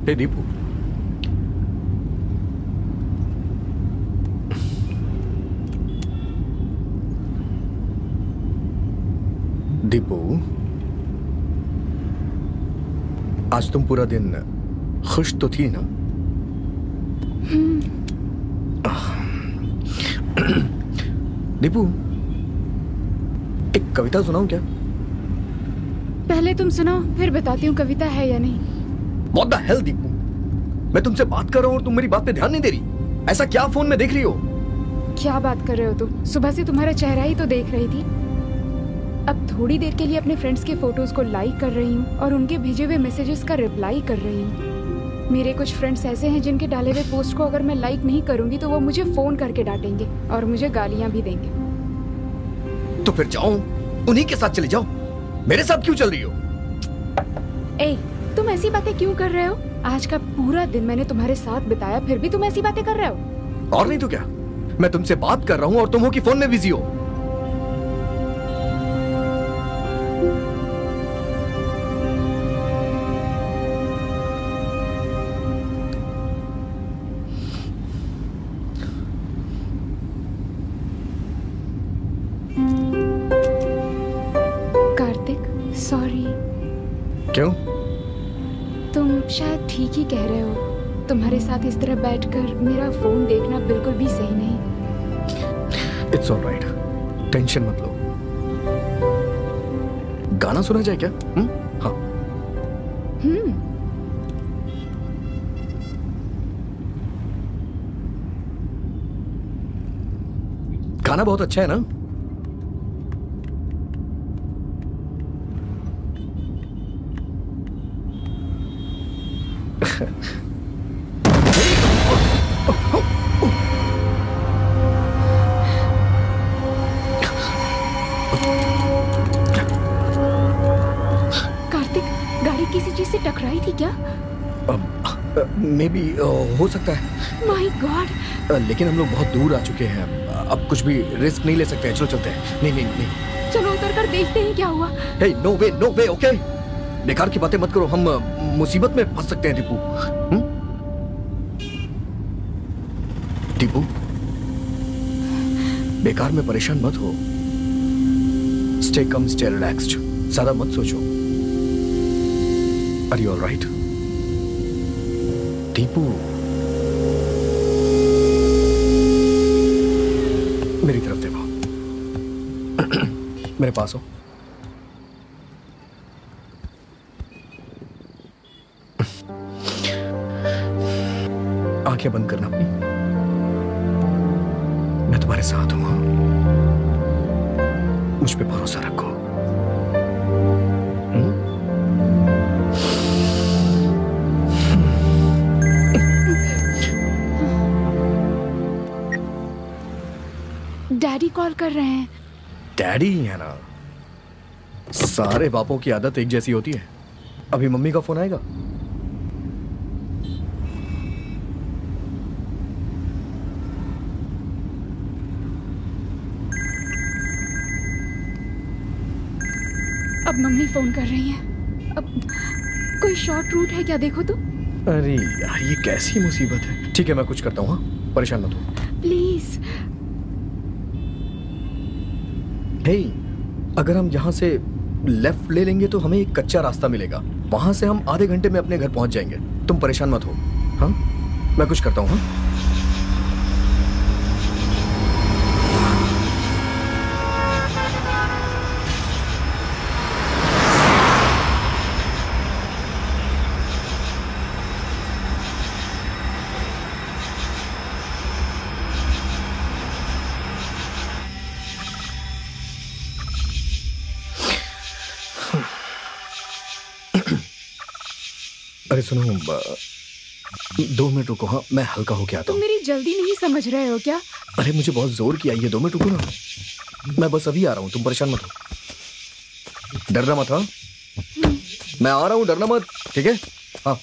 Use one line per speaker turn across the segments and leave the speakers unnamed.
हे दीपू, दीपू, आज तुम पूरा दिन खुश तो थी ना? दीपू, एक कविता सुनाऊं क्या?
पहले तुम सुनाओ, फिर बताती हूँ कविता है या नहीं।
What the hell, Deepu? मैं तुमसे बात कर रहा हूँ और तुम मेरी बात पे ध्यान नहीं दे रही। ऐसा क्या फोन में देख रही हो?
क्या बात कर रहे हो तुम? सुबह से तुम्हारा चेहरा ही तो देख रही थी। अब थोड़ी देर के लिए अपने फ्रेंड्स के फोटोज को लाइक कर रही हूँ और उनके भेजे हुए मैसेजेस का रिप्लाई कर रही हूँ। मेरे कुछ फ्रेंड्स ऐसे हैं जिनके डाले हुए पोस्ट को अगर मैं लाइक नहीं करूंगी तो वो मुझे फोन करके डांटेंगे और मुझे गालियां भी देंगे।
तो फिर जाओ, उन्हीं के साथ चले जाओ। मेरे साथ क्यों चल रही हो?
ए, तुम ऐसी बातें क्यों कर रहे हो? आज का पूरा दिन मैंने तुम्हारे साथ बिताया, फिर भी तुम ऐसी बातें कर रहे हो।
और नहीं तो क्या, मैं तुमसे बात कर रहा हूँ और तुम हो कि फोन में बिजी हो।
सॉरी।
क्यों?
तुम शायद ठीक ही कह रहे हो। तुम्हारे साथ इस तरह बैठकर मेरा फोन देखना बिल्कुल भी सही नहीं।
इट्स ऑल राइट, टेंशन मत लो। गाना सुना जाए क्या? हाँ। गाना बहुत अच्छा है ना?
कार्तिक, गाड़ी किसी चीज से टकराई थी क्या?
मे बी हो सकता है।
My God.
लेकिन हम लोग बहुत दूर आ चुके हैं, अब कुछ भी रिस्क नहीं ले सकते हैं। चलो चलते हैं। नहीं नहीं नहीं,
चलो उतर कर देखते हैं क्या हुआ।
हे, नो वे, ओके? बेकार की बातें मत करो, हम मुसीबत में फंस सकते हैं दीपू। दीपू, बेकार में परेशान मत हो। स्टे कम, स्टे रिलैक्स्ड, ज्यादा मत सोचो। Are you alright? दीपू, मेरी तरफ देखो। मेरे पास हो। आंखें बंद करना अपनी। मैं तुम्हारे साथ हूं। मुझ पे भरोसा रखो।
डैडी कॉल कर रहे हैं।
डैडी है ना, सारे बापों की आदत एक जैसी होती है। अभी मम्मी का फोन आएगा।
अब मम्मी फोन कर रही हैं। अब कोई शॉर्ट रूट है क्या, देखो तो।
अरे यार, ये कैसी मुसीबत है। ठीक है, मैं कुछ करता हूँ। हाँ, परेशान मत हो
प्लीज।
हे, अगर हम यहाँ से लेफ्ट ले लेंगे तो हमें एक कच्चा रास्ता मिलेगा। वहां से हम आधे घंटे में अपने घर पहुंच जाएंगे। तुम परेशान मत हो। हाँ, मैं कुछ करता हूँ। हाँ? अरे सुनो, 2 मिनट रुको। हाँ, मैं हल्का होके आता हूँ।
तुम मेरी जल्दी नहीं समझ रहे हो क्या?
अरे मुझे बहुत जोर की आई है। 2 मिनट रुको ना, मैं बस अभी आ रहा हूँ। तुम परेशान मत हो, डरना मत। हाँ, मैं आ रहा हूँ, डरना मत, ठीक है? हाँ।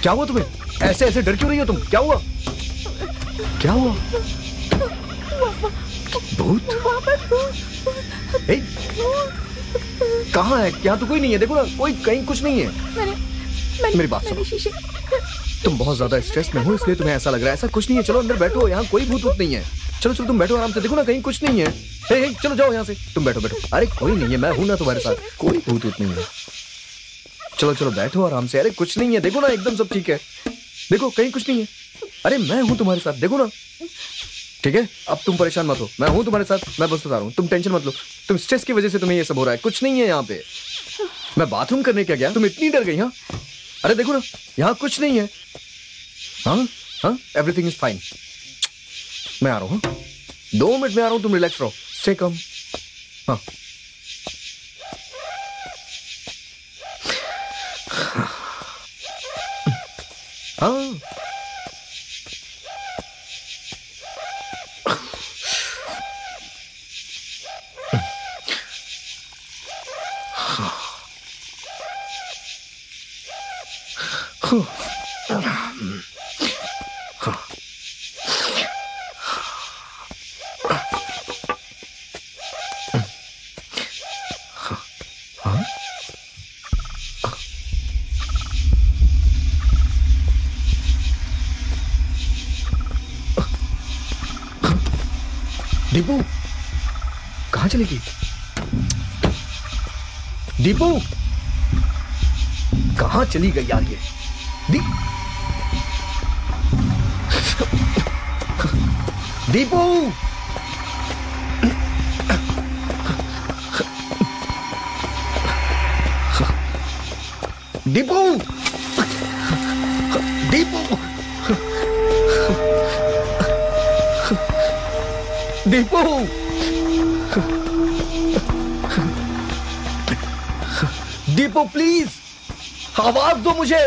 क्या हुआ तुम्हें? ऐसे ऐसे डर क्यों रही हो तुम? क्या हुआ? क्या हुआ? भूत? कहाँ है? यहाँ तो कोई नहीं है, देखो ना, कोई कहीं कुछ नहीं है। मेरी बात सुनो, तुम बहुत ज्यादा स्ट्रेस में हो इसलिए तुम्हें ऐसा लग रहा है। ऐसा कुछ नहीं है, चलो अंदर बैठो, यहाँ कोई भूत वूत नहीं है। चलो चलो तुम बैठो आराम से, देखो ना कहीं कुछ नहीं है। हे, चलो जाओ यहाँ से, तुम बैठो बैठो। अरे कोई नहीं है, मैं हूं ना तुम्हारे साथ, कोई भूत वूत नहीं है। चलो चलो बैठो आराम से। अरे कुछ नहीं है, देखो ना एकदम सब ठीक है, देखो कहीं कुछ नहीं है। अरे मैं हूं तुम्हारे साथ, देखो ना। ठीक है, अब तुम परेशान मत हो, मैं हूं तुम्हारे साथ, मैं बस बता रहा हूँ, तुम टेंशन मत लो। तुम स्ट्रेस की वजह से तुम्हें ये सब हो रहा है, कुछ नहीं है यहाँ पे। मैं बाथरूम करने क्या गया, तुम इतनी डर गई? हाँ अरे देखो ना, यहाँ कुछ नहीं है। हाँ हाँ, एवरीथिंग इज फाइन। मैं आ रहा हूँ, 2 मिनट में आ रहा हूँ, तुम रिलैक्स रहो, स्टे कम। हाँ हाँ दीपू कहाँ चली गई? दीपू कहाँ चली गई यार ये? दीपू दीपू दीपू दीपू दीपू प्लीज आवाज दो मुझे।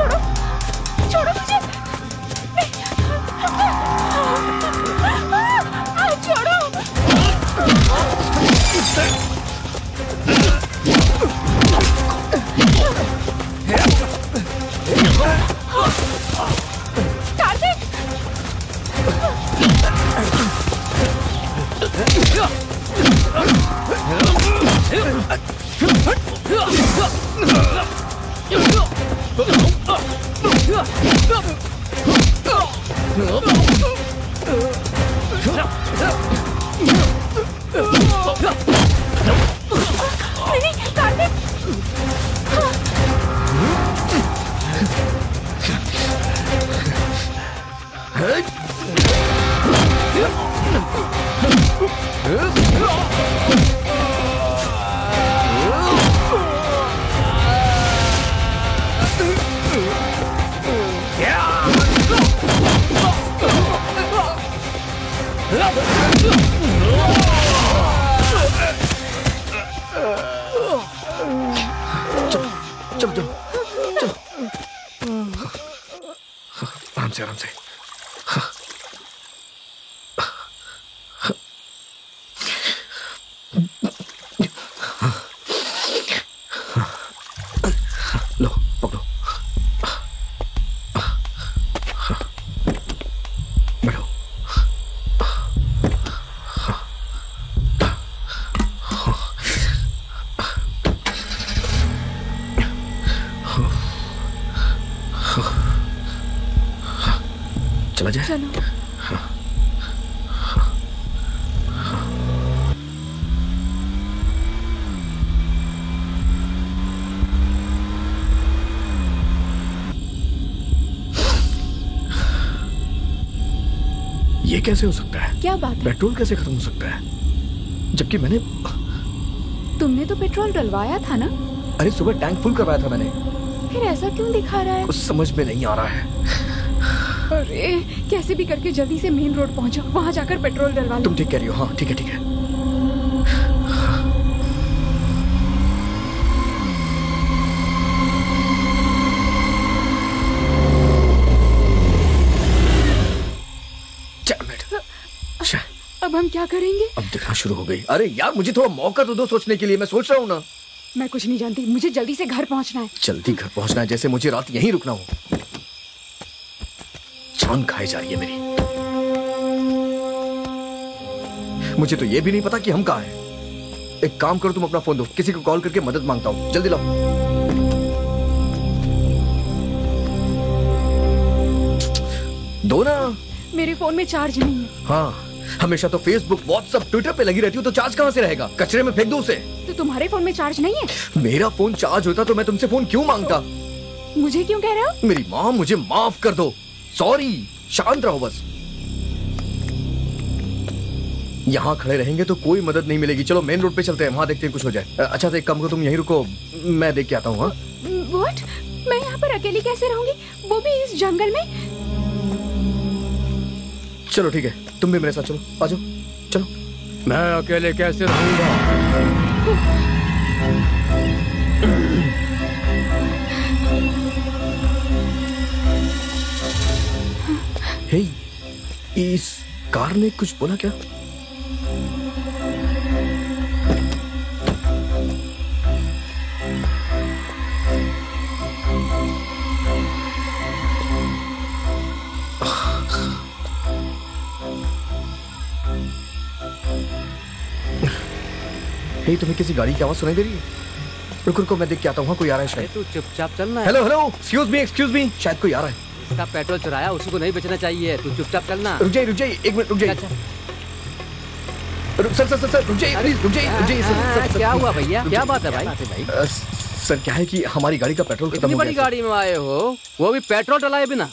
छोड़ो छोड़ो मुझे, छोड़ो। कार्तिक
आराम से। लो पकड़ो, बैठो। चला जाए?
चलो।
ये कैसे हो सकता है?
क्या बात है?
पेट्रोल कैसे खत्म हो सकता है? जबकि मैंने...
तुमने तो पेट्रोल डलवाया था ना?
अरे सुबह टैंक फुल करवाया था मैंने।
फिर ऐसा क्यों दिखा रहा है?
कुछ समझ में नहीं आ रहा है।
अरे कैसे भी करके जल्दी से मेन रोड पहुंचो, वहां जाकर पेट्रोल डलवा लो।
तुम ठीक कह रही हो, हाँ ठीक है ठीक है।
अब हम क्या करेंगे?
अब दिखना शुरू हो गई। अरे यार मुझे थोड़ा मौका तो दो सोचने के लिए, मैं सोच रहा हूँ ना।
मैं कुछ नहीं जानती, मुझे जल्दी से घर पहुंचना है।
जल्दी घर पहुंचना है जैसे मुझे रात यहीं रुकना हो। जान खाई जा रही है मेरी। मुझे तो ये भी नहीं पता कि हम कहाँ हैं। एक काम करो, तुम अपना फोन दो, किसी को कॉल करके मदद मांगता हूँ, जल्दी लाओ। दो ना।
मेरे फोन में चार्ज नहीं है।
हाँ, हमेशा तो फेसबुक, व्हाट्सएप, ट्विटर पे लगी रहती हूँ, तो चार्ज कहाँ से रहेगा? कचरे में फेंक दो उसे।
तो तुम्हारे फोन में चार्ज नहीं है?
मेरा फोन चार्ज होता तो मैं तुमसे फोन क्यों मांगता?
मुझे क्यों कह रहे हो?
मेरी माँ, मुझे माफ कर दो। सॉरी, शांत रहो बस। यहाँ खड़े रहेंगे तो कोई मदद नहीं मिलेगी। चलो मेन रोड पे चलते हैं, वहाँ देखते हैं कुछ हो जाए। अच्छा तो एक काम करो, तुम यहीं रुको, मैं देख के आता हूँ। हाँ
व्हाट? मैं यहाँ पर अकेली कैसे रहूंगी, वो भी इस जंगल में?
चलो ठीक है, तुम भी मेरे साथ चलो, आ जाओ, चलो।
मैं अकेले कैसे रहूंगा?
हे, इस कार ने कुछ बोला क्या? हे, तुम्हें किसी गाड़ी की आवाज सुनाई दे रही है? रुको रुको, मैं देख के आता हूँ, वहाँ कोई आ रहा है शायद।
तू चुपचाप चलना है।
हेलो हेलो, एक्सक्यूज मी, शायद कोई आ रहा है।
इसका पेट्रोल चुराया, उसी को नहीं बचना चाहिए। तू चुपचाप चलना।
रुक जाइए, एक मिनट रुक जाइए।
अच्छा।
सर रुक जाइए, प्लीज रुक जाइए।
क्या हुआ भैया, क्या बात है भाई?
सर क्या है कि हमारी गाड़ी का पेट्रोल खत्म
इतनी
हो
बड़ी
गया।
गाड़ी में आए हो, वो भी पेट्रोल डलाए बिना?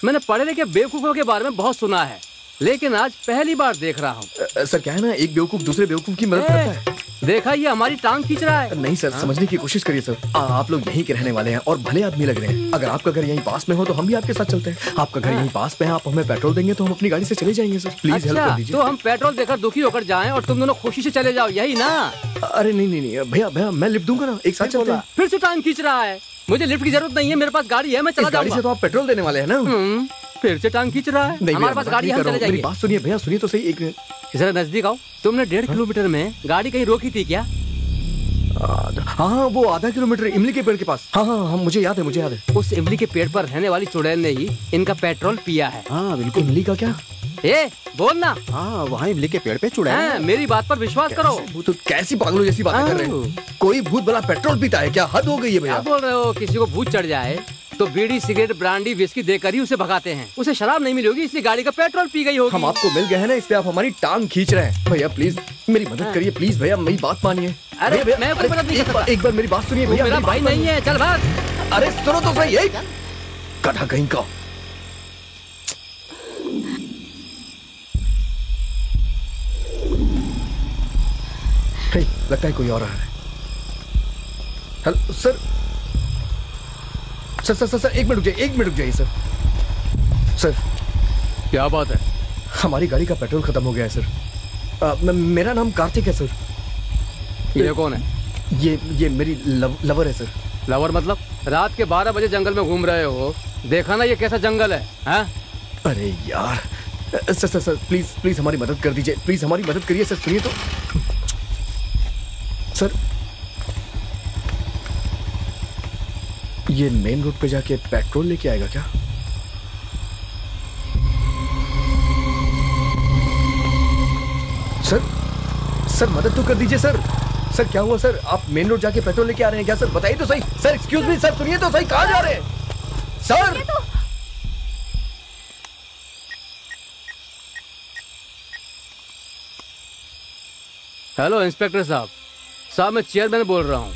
मैंने पढ़े लिखे बेवकूफों के बारे में बहुत सुना है, लेकिन आज पहली बार देख रहा हूँ।
सर क्या है ना, एक बेवकूफ दूसरे बेवकूफ की मदद करता है।
देखा, ये हमारी टांग खींच रहा है।
नहीं सर, समझने की कोशिश करिए सर। आप लोग यहीं के रहने वाले हैं और भले आदमी लग रहे हैं। अगर आपका घर यहीं पास में हो तो हम भी आपके साथ चलते हैं। आपका घर यहीं पास में है, आप हमें पेट्रोल देंगे तो हम अपनी गाड़ी से चले जाएंगे सर। प्लीज हेल्प कर दीजिए।
तो हम पेट्रोल देकर दुखी होकर जाएं और तुम दोनों खुशी से चले जाओ, यही ना?
अरे नहीं भैया, मैं लिफ्ट दूंगा ना, एक साथ चलते हैं।
फिर से टांग खींच रहा है। मुझे लिफ्ट की जरूरत नहीं है, मेरे पास गाड़ी है, मैं चला
गाड़ी से तो आप पेट्रोल देने वाले हैं ना।
फिर से टांग खींच रहा है। हमारे पास गाड़ी है, हम चले जाएंगे।
मेरी बात सुनिए भैया, सुनिए तो सही एक मिनट।
जरा नजदीक आओ। तुमने 1.5 किलोमीटर में गाड़ी कहीं रोकी थी क्या?
हाँ, वो आधा किलोमीटर इमली के पेड़ के पास। हाँ, मुझे याद है।
उस इमली के पेड़ पर रहने वाली चुड़ैल ने ही इनका पेट्रोल पिया है।
हाँ बिल्कुल। इमली का क्या?
बोलना।
हाँ, वहाँ इमली के पेड़ पे चुड़ैल है।
मेरी बात पर विश्वास करो।
वो तो कैसी पागलों जैसी बातें कर रहे हैं। कोई भूत भला पेट्रोल पीता है क्या? हद हो गई है भैया।
क्या बोल रहे हो? किसी को भूत चढ़ जाए तो बीड़ी, सिगरेट, ब्रांडी, विस्की देकर ही उसे भगाते हैं। उसे शराब नहीं मिली होगी, इसलिए गाड़ी का पेट्रोल पी गई होगी।
हम आपको मिल गए हैं ना, इसलिए आप हमारी टांग खींच रहे हैं। भैया प्लीज मेरी मदद करिए, प्लीज भैया, मेरी बात मानिए।
अरे मैं कोई मदद नहीं कर सकता।
एक बार मेरी बात सुनिए भैया।
मेरा भाई नहीं है, चल भाग।
अरे सुनो तो सही, गधा कहीं का। लगता है कोई और आ रहा है। हेलो सर, एक मिनट रुक जाइए सर।
क्या बात है?
हमारी गाड़ी का पेट्रोल खत्म हो गया है सर। मेरा नाम कार्तिक है सर।
ये कौन है?
ये मेरी लवर है सर।
लवर मतलब? रात के 12 बजे जंगल में घूम रहे हो, देखा ना ये कैसा जंगल है?
अरे यार सर प्लीज हमारी मदद कर दीजिए, प्लीज हमारी मदद करिए सर। सुनिए तो सर, ये मेन रोड पे जाके पेट्रोल लेके आएगा क्या? सर मदद तो कर दीजिए सर। क्या हुआ सर? आप मेन रोड जाके पेट्रोल लेके आ रहे हैं क्या सर? बताइए तो सही सर। एक्सक्यूज मी सर, सुनिए तो सही, कहाँ जा रहे हैं सर?
हेलो इंस्पेक्टर साहब, मैं चेयरमैन बोल रहा हूँ।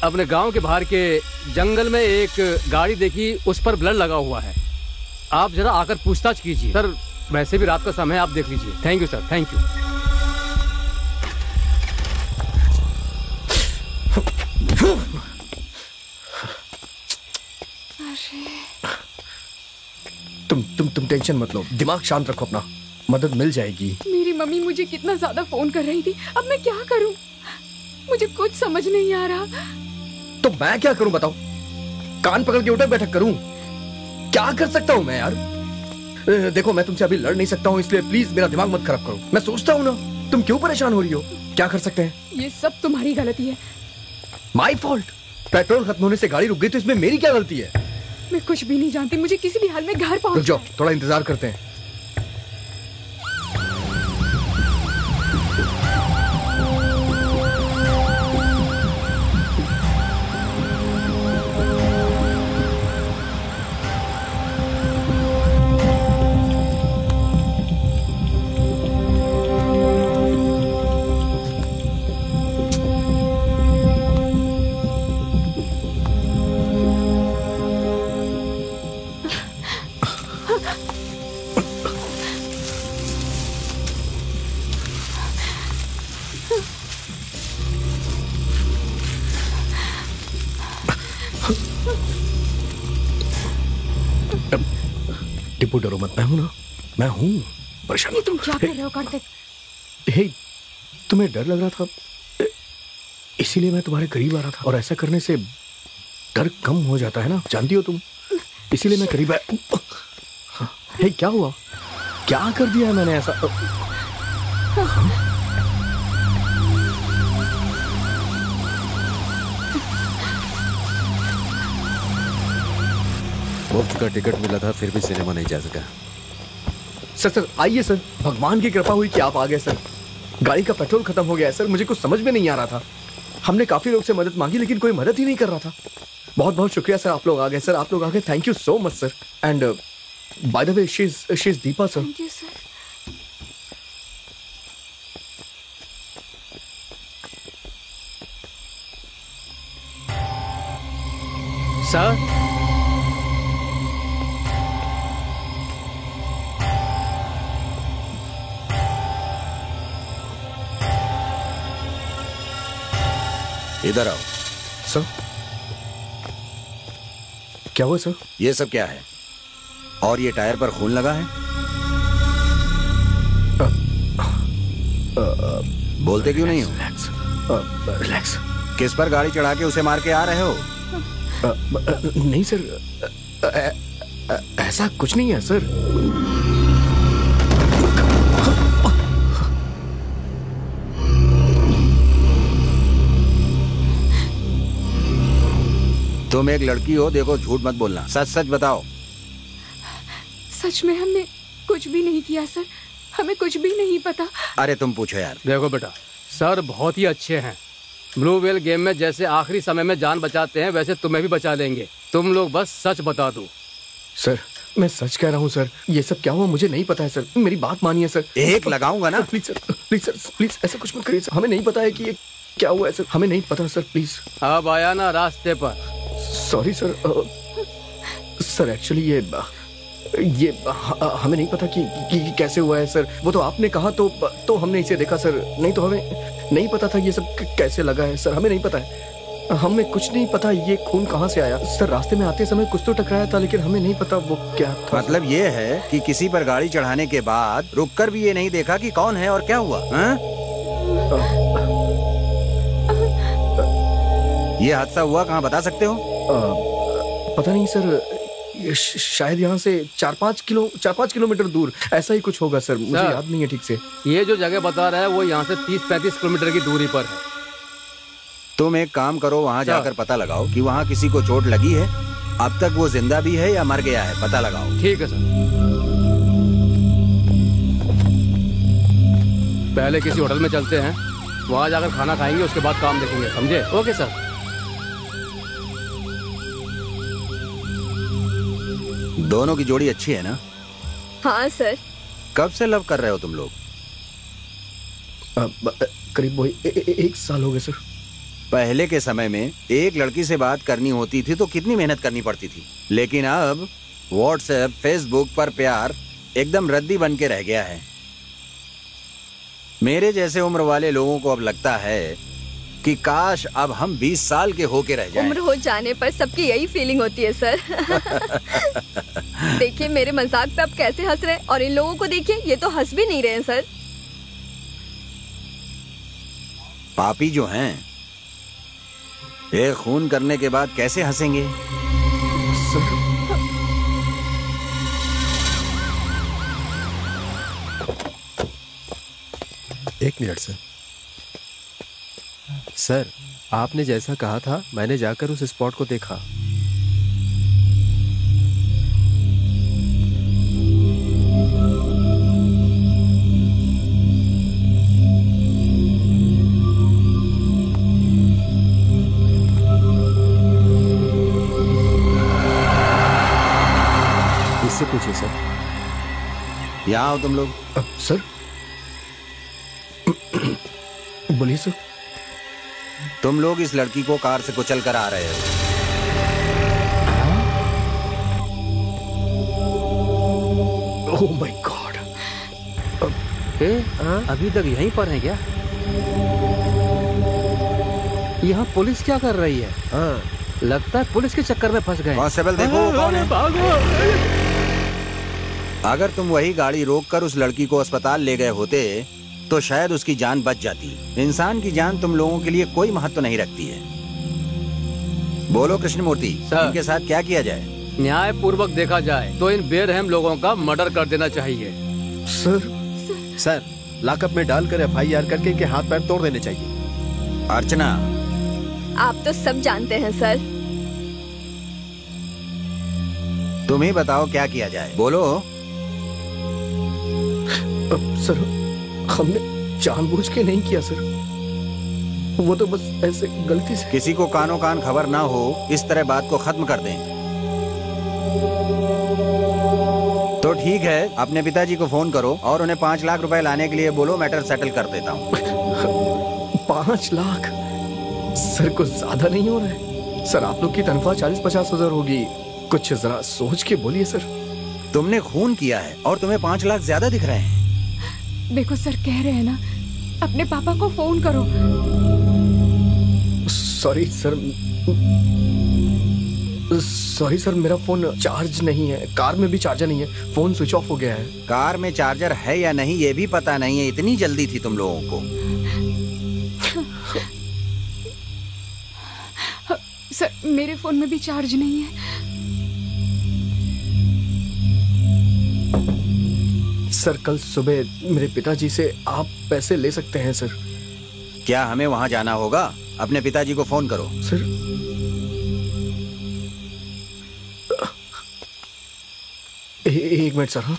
अपने गांव के बाहर के जंगल में एक गाड़ी देखी, उस पर ब्लड लगा हुआ है। आप जरा आकर पूछताछ कीजिए सर। वैसे भी रात का समय है, आप देख लीजिए। Thank you sir, thank you. तुम टेंशन मत लो, दिमाग शांत रखो अपना, मदद मिल जाएगी।
मेरी मम्मी मुझे कितना ज्यादा फोन कर रही थी, अब मैं क्या करूं? मुझे कुछ समझ नहीं आ रहा।
तो मैं क्या करूं बताओ? कान पकड़ के उठक बैठक करूं? क्या कर सकता हूं मैं यार? देखो मैं तुमसे अभी लड़ नहीं सकता हूँ, इसलिए प्लीज मेरा दिमाग मत खराब करो। मैं सोचता हूँ ना, तुम क्यों परेशान हो रही हो? क्या कर सकते हैं?
ये सब तुम्हारी गलती है।
My fault? पेट्रोल खत्म होने से गाड़ी रुक गई तो इसमें मेरी क्या गलती है?
मैं कुछ भी नहीं जानती, मुझे किसी भी हाल में घर
रुक
पहुंच
जाओ, थोड़ा इंतजार करते हैं। टिप्पू डरो मत, मैं हूं ना, मैं हूं। परेशान
ये तुम क्या कर रहे हो कार्तिक?
हे, तुम्हें डर लग रहा था इसीलिए मैं तुम्हारे करीब आ रहा था, और ऐसा करने से डर कम हो जाता है ना, जानती हो तुम, इसीलिए मैं करीब आया। हे, क्या हुआ? क्या कर दिया है मैंने ऐसा?
मुफ्त का टिकट मिला था फिर भी सिनेमा नहीं जा सका।
सर आइए सर, भगवान की कृपा हुई कि आप आ गए सर। गाड़ी का पेट्रोल खत्म हो गया है सर, मुझे कुछ समझ में नहीं आ रहा था। हमने काफी लोग से मदद मांगी लेकिन कोई मदद ही नहीं कर रहा था। बहुत बहुत शुक्रिया सर, आप लोग आ गए सर, आप लोग आ गए, thank you so much sir. And by the way she is Deepa sir.
Thank you sir.
Sir
इधर आओ।
सर क्या हुआ सर?
ये सब क्या है? और ये टायर पर खून लगा है? बोलते क्यों नहीं हो?
रिलैक्स।
किस पर गाड़ी चढ़ा के उसे मार के आ रहे हो?
नहीं सर, ऐसा कुछ नहीं है सर।
तुम एक लड़की हो, देखो झूठ मत बोलना, सच सच बताओ।
सच में हमने कुछ भी नहीं किया सर, हमें कुछ भी नहीं पता।
अरे तुम पूछो यार।
देखो बेटा, सर बहुत ही अच्छे हैं। ब्लू व्हेल गेम में जैसे आखिरी समय में जान बचाते हैं वैसे तुम्हें भी बचा लेंगे। तुम लोग बस सच बता दो।
सर मैं सच कह रहा हूँ सर, ये सब क्या हुआ मुझे नहीं पता है सर, मेरी बात मानिए सर।
एक लगाऊंगा ना।
Please sir, please sir, please ऐसा कुछ मत करिए सर, हमें नहीं पता है कि ये क्या हुआ है सर, हमें नहीं पता सर, प्लीज।
अब आया ना रास्ते पर।
सॉरी सर, सर एक्चुअली ये हमें नहीं पता कि कैसे हुआ है सर। वो तो आपने कहा तो हमने इसे देखा सर, नहीं तो हमें नहीं पता था ये सब कैसे लगा है सर, हमें नहीं पता है, हमें कुछ नहीं पता ये खून कहाँ से आया सर। रास्ते में आते समय कुछ तो टकराया था लेकिन हमें नहीं पता वो क्या था।
मतलब ये है कि किसी पर गाड़ी चढ़ाने के बाद रुककर भी ये नहीं देखा कि कौन है और क्या हुआ? ये हादसा हुआ कहाँ, बता सकते हो?
पता नहीं सर, शायद यहाँ से 4-5 किलोमीटर दूर, ऐसा ही कुछ होगा सर, मुझे याद नहीं है ठीक से।
ये जो जगह बता रहा है वो यहाँ से 30-35 किलोमीटर की दूरी पर है।
तुम एक काम करो, वहाँ जाकर पता लगाओ कि वहाँ किसी को चोट लगी है, अब तक वो जिंदा भी है या मर गया है, पता लगाओ।
ठीक है सर। पहले किसी होटल में चलते हैं, वहाँ जाकर खाना खाएंगे, उसके बाद काम देखेंगे, समझे? Okay sir.
दोनों की जोड़ी अच्छी है ना?
हाँ सर।
कब से लव कर रहे हो तुम लोग?
करीब वही 1 साल हो गए सर।
पहले के समय में एक लड़की से बात करनी होती थी तो कितनी मेहनत करनी पड़ती थी, लेकिन अब व्हाट्सएप, फेसबुक पर प्यार एकदम रद्दी बन के रह गया है। मेरे जैसे उम्र वाले लोगों को अब लगता है कि काश अब हम 20 साल के होके रह जाएं।
उम्र हो जाने पर सबकी यही फीलिंग होती है सर। देखिए मेरे मजाक पे आप कैसे हंस रहे हैं, और इन लोगों को देखिए, ये तो हंस भी नहीं रहे हैं सर।
पापी जो हैं, ये खून करने के बाद कैसे हंसेंगे?
एक मिनट सर। सर, आपने जैसा कहा था मैंने जाकर उस स्पॉट को देखा। इससे पूछिए सर।
यहाँ आओ तुम लोग।
सर बोलिए सर।
तुम लोग इस लड़की को कार से कुचल कर आ रहे हो।
Oh my God.
अभी तक यहीं पर है क्या? यहाँ पुलिस क्या कर रही है? लगता है पुलिस के चक्कर में फंस गए।
कांस्टेबल देखो वो कौन है। अगर तुम वही गाड़ी रोककर उस लड़की को अस्पताल ले गए होते तो शायद उसकी जान बच जाती। इंसान की जान तुम लोगों के लिए कोई महत्व नहीं रखती है। बोलो कृष्णमूर्ति, इनके साथ क्या किया जाए?
न्याय पूर्वक देखा जाए तो इन बेरहम लोगों का मर्डर कर देना चाहिए।
सर लॉकअप में डालकर FIR करके इनके हाथ पैर तोड़ देने चाहिए।
अर्चना,
आप तो सब जानते हैं सर।
तुम ही बताओ क्या किया जाए, बोलो।
सर हमने जानबूझ के नहीं किया सर, वो तो बस ऐसे गलती से।
किसी को कानो कान खबर ना हो इस तरह बात को खत्म कर दें। तो ठीक है, अपने पिताजी को फोन करो और उन्हें 5 लाख रुपए लाने के लिए बोलो, मैटर सेटल कर देता हूँ।
5 लाख? सर कुछ ज्यादा नहीं हो रहा है? सर आप लोग की तनख्वाह 40-50 हजार होगी, कुछ जरा सोच के बोलिए सर।
तुमने खून किया है और तुम्हें 5 लाख ज्यादा दिख रहे हैं।
देखो सर, कह रहे हैं ना, अपने पापा को फोन करो।
सॉरी सर, मेरा फोन चार्ज नहीं है, कार में भी चार्जर नहीं है, फोन स्विच ऑफ हो गया है।
कार में चार्जर है या नहीं ये भी पता नहीं है, इतनी जल्दी थी तुम लोगों को।
सर मेरे फोन में भी चार्ज नहीं है।
सर कल सुबह मेरे पिताजी से आप पैसे ले सकते हैं सर।
क्या हमें वहां जाना होगा? अपने पिताजी को फोन करो।
सर एक मिनट सर। हाँ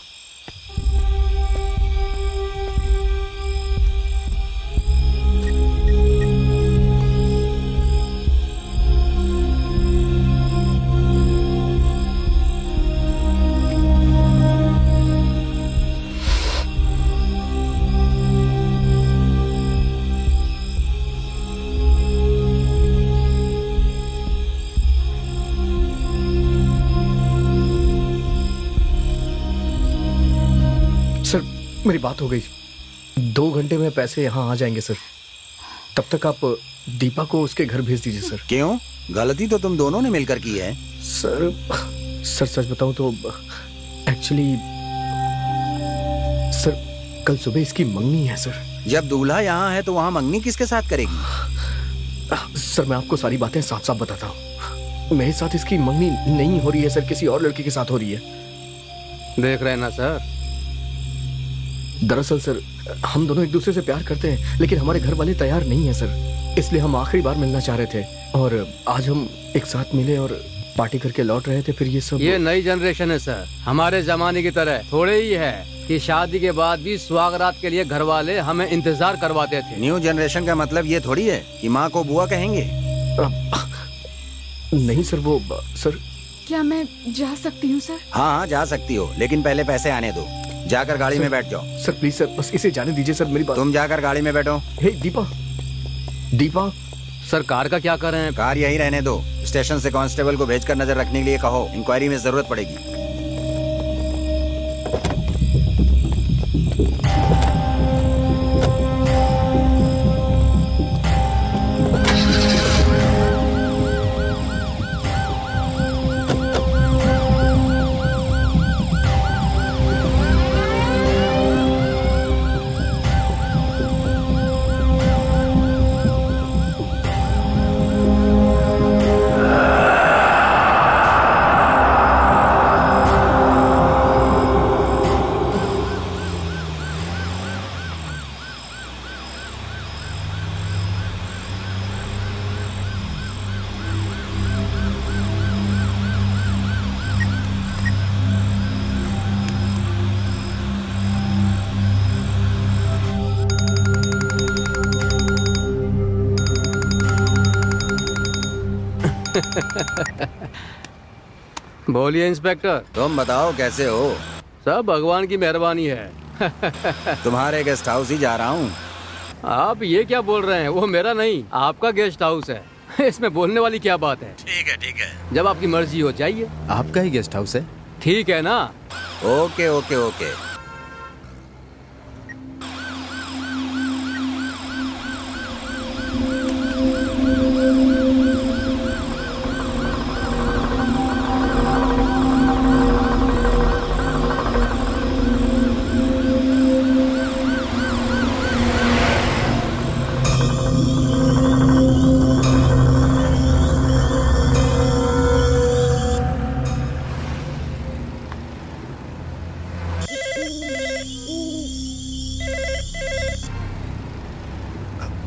मेरी बात हो गई, 2 घंटे में पैसे यहाँ आ जाएंगे सर। तब तक आप दीपा को उसके घर भेज दीजिए सर।
क्यों? गलती तो तुम दोनों ने मिलकर की है।
सर सच बताऊं तो एक्चुअली सर कल सुबह इसकी मंगनी है सर।
जब दूल्हा यहाँ है तो वहाँ मंगनी किसके साथ करेगी?
सर मैं आपको सारी बातें साफ साफ बताता हूँ। मेरे साथ इसकी मंगनी नहीं हो रही है सर, किसी और लड़के के साथ हो रही है।
देख रहे हैं ना सर।
दरअसल सर हम दोनों एक दूसरे से प्यार करते हैं, लेकिन हमारे घर वाले तैयार नहीं है सर, इसलिए हम आखिरी बार मिलना चाह रहे थे और आज हम एक साथ मिले और पार्टी करके लौट रहे थे। फिर ये सब,
ये नई जनरेशन है सर, हमारे जमाने की तरह थोड़े ही है कि शादी के बाद भी सुहागरात के लिए घर वाले हमें इंतजार करवाते थे।
न्यू जनरेशन का मतलब ये थोड़ी है कि माँ को बुआ कहेंगे।
नहीं सर, वो सर।
क्या मैं जा सकती हूँ सर?
हाँ जा सकती हो, लेकिन पहले पैसे आने दो। जाकर गाड़ी में बैठ जाओ।
सर प्लीज सर, बस इसे जाने दीजिए सर, मेरी बात।
तुम जाकर गाड़ी में बैठो।
हे दीपा
सर कार का क्या करें?
कार यही रहने दो। स्टेशन से कांस्टेबल को भेजकर नजर रखने के लिए कहो, इंक्वायरी में जरूरत पड़ेगी।
बोलिए इंस्पेक्टर।
तुम बताओ कैसे हो?
सब भगवान की मेहरबानी है।
तुम्हारे गेस्ट हाउस ही जा रहा हूँ।
आप ये क्या बोल रहे हैं? वो मेरा नहीं, आपका गेस्ट हाउस है। इसमें बोलने वाली क्या बात है?
ठीक है ठीक है,
जब आपकी मर्जी हो जाइए।
आपका ही गेस्ट हाउस है?
ठीक है ना?
Okay okay okay.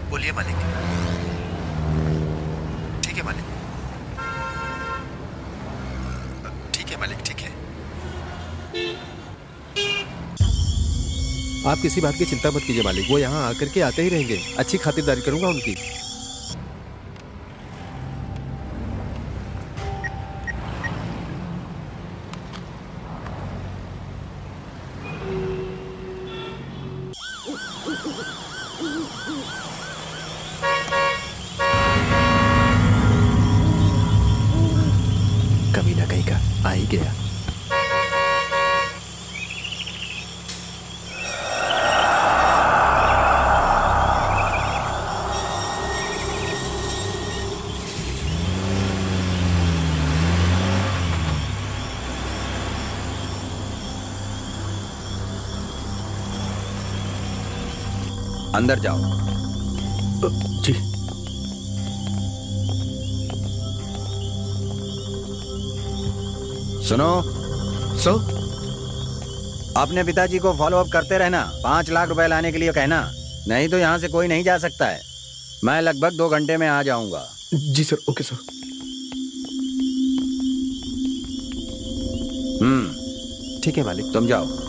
बोलिए मालिक। ठीक है मालिक, ठीक है मालिक, ठीक है। आप किसी बात की चिंता मत कीजिए मालिक, वो यहाँ आकर के आते ही रहेंगे। अच्छी खातिरदारी करूंगा उनकी। कमीना कहीं का आ ही गया।
अंदर जाओ।
जी।
सुनो,
सर
अपने पिताजी को फॉलो अप करते रहना। 5 लाख रुपए लाने के लिए कहना, नहीं तो यहाँ से कोई नहीं जा सकता है। मैं लगभग 2 घंटे में आ जाऊंगा।
जी सर। Okay sir.
ठीक है मालिक।
तुम जाओ।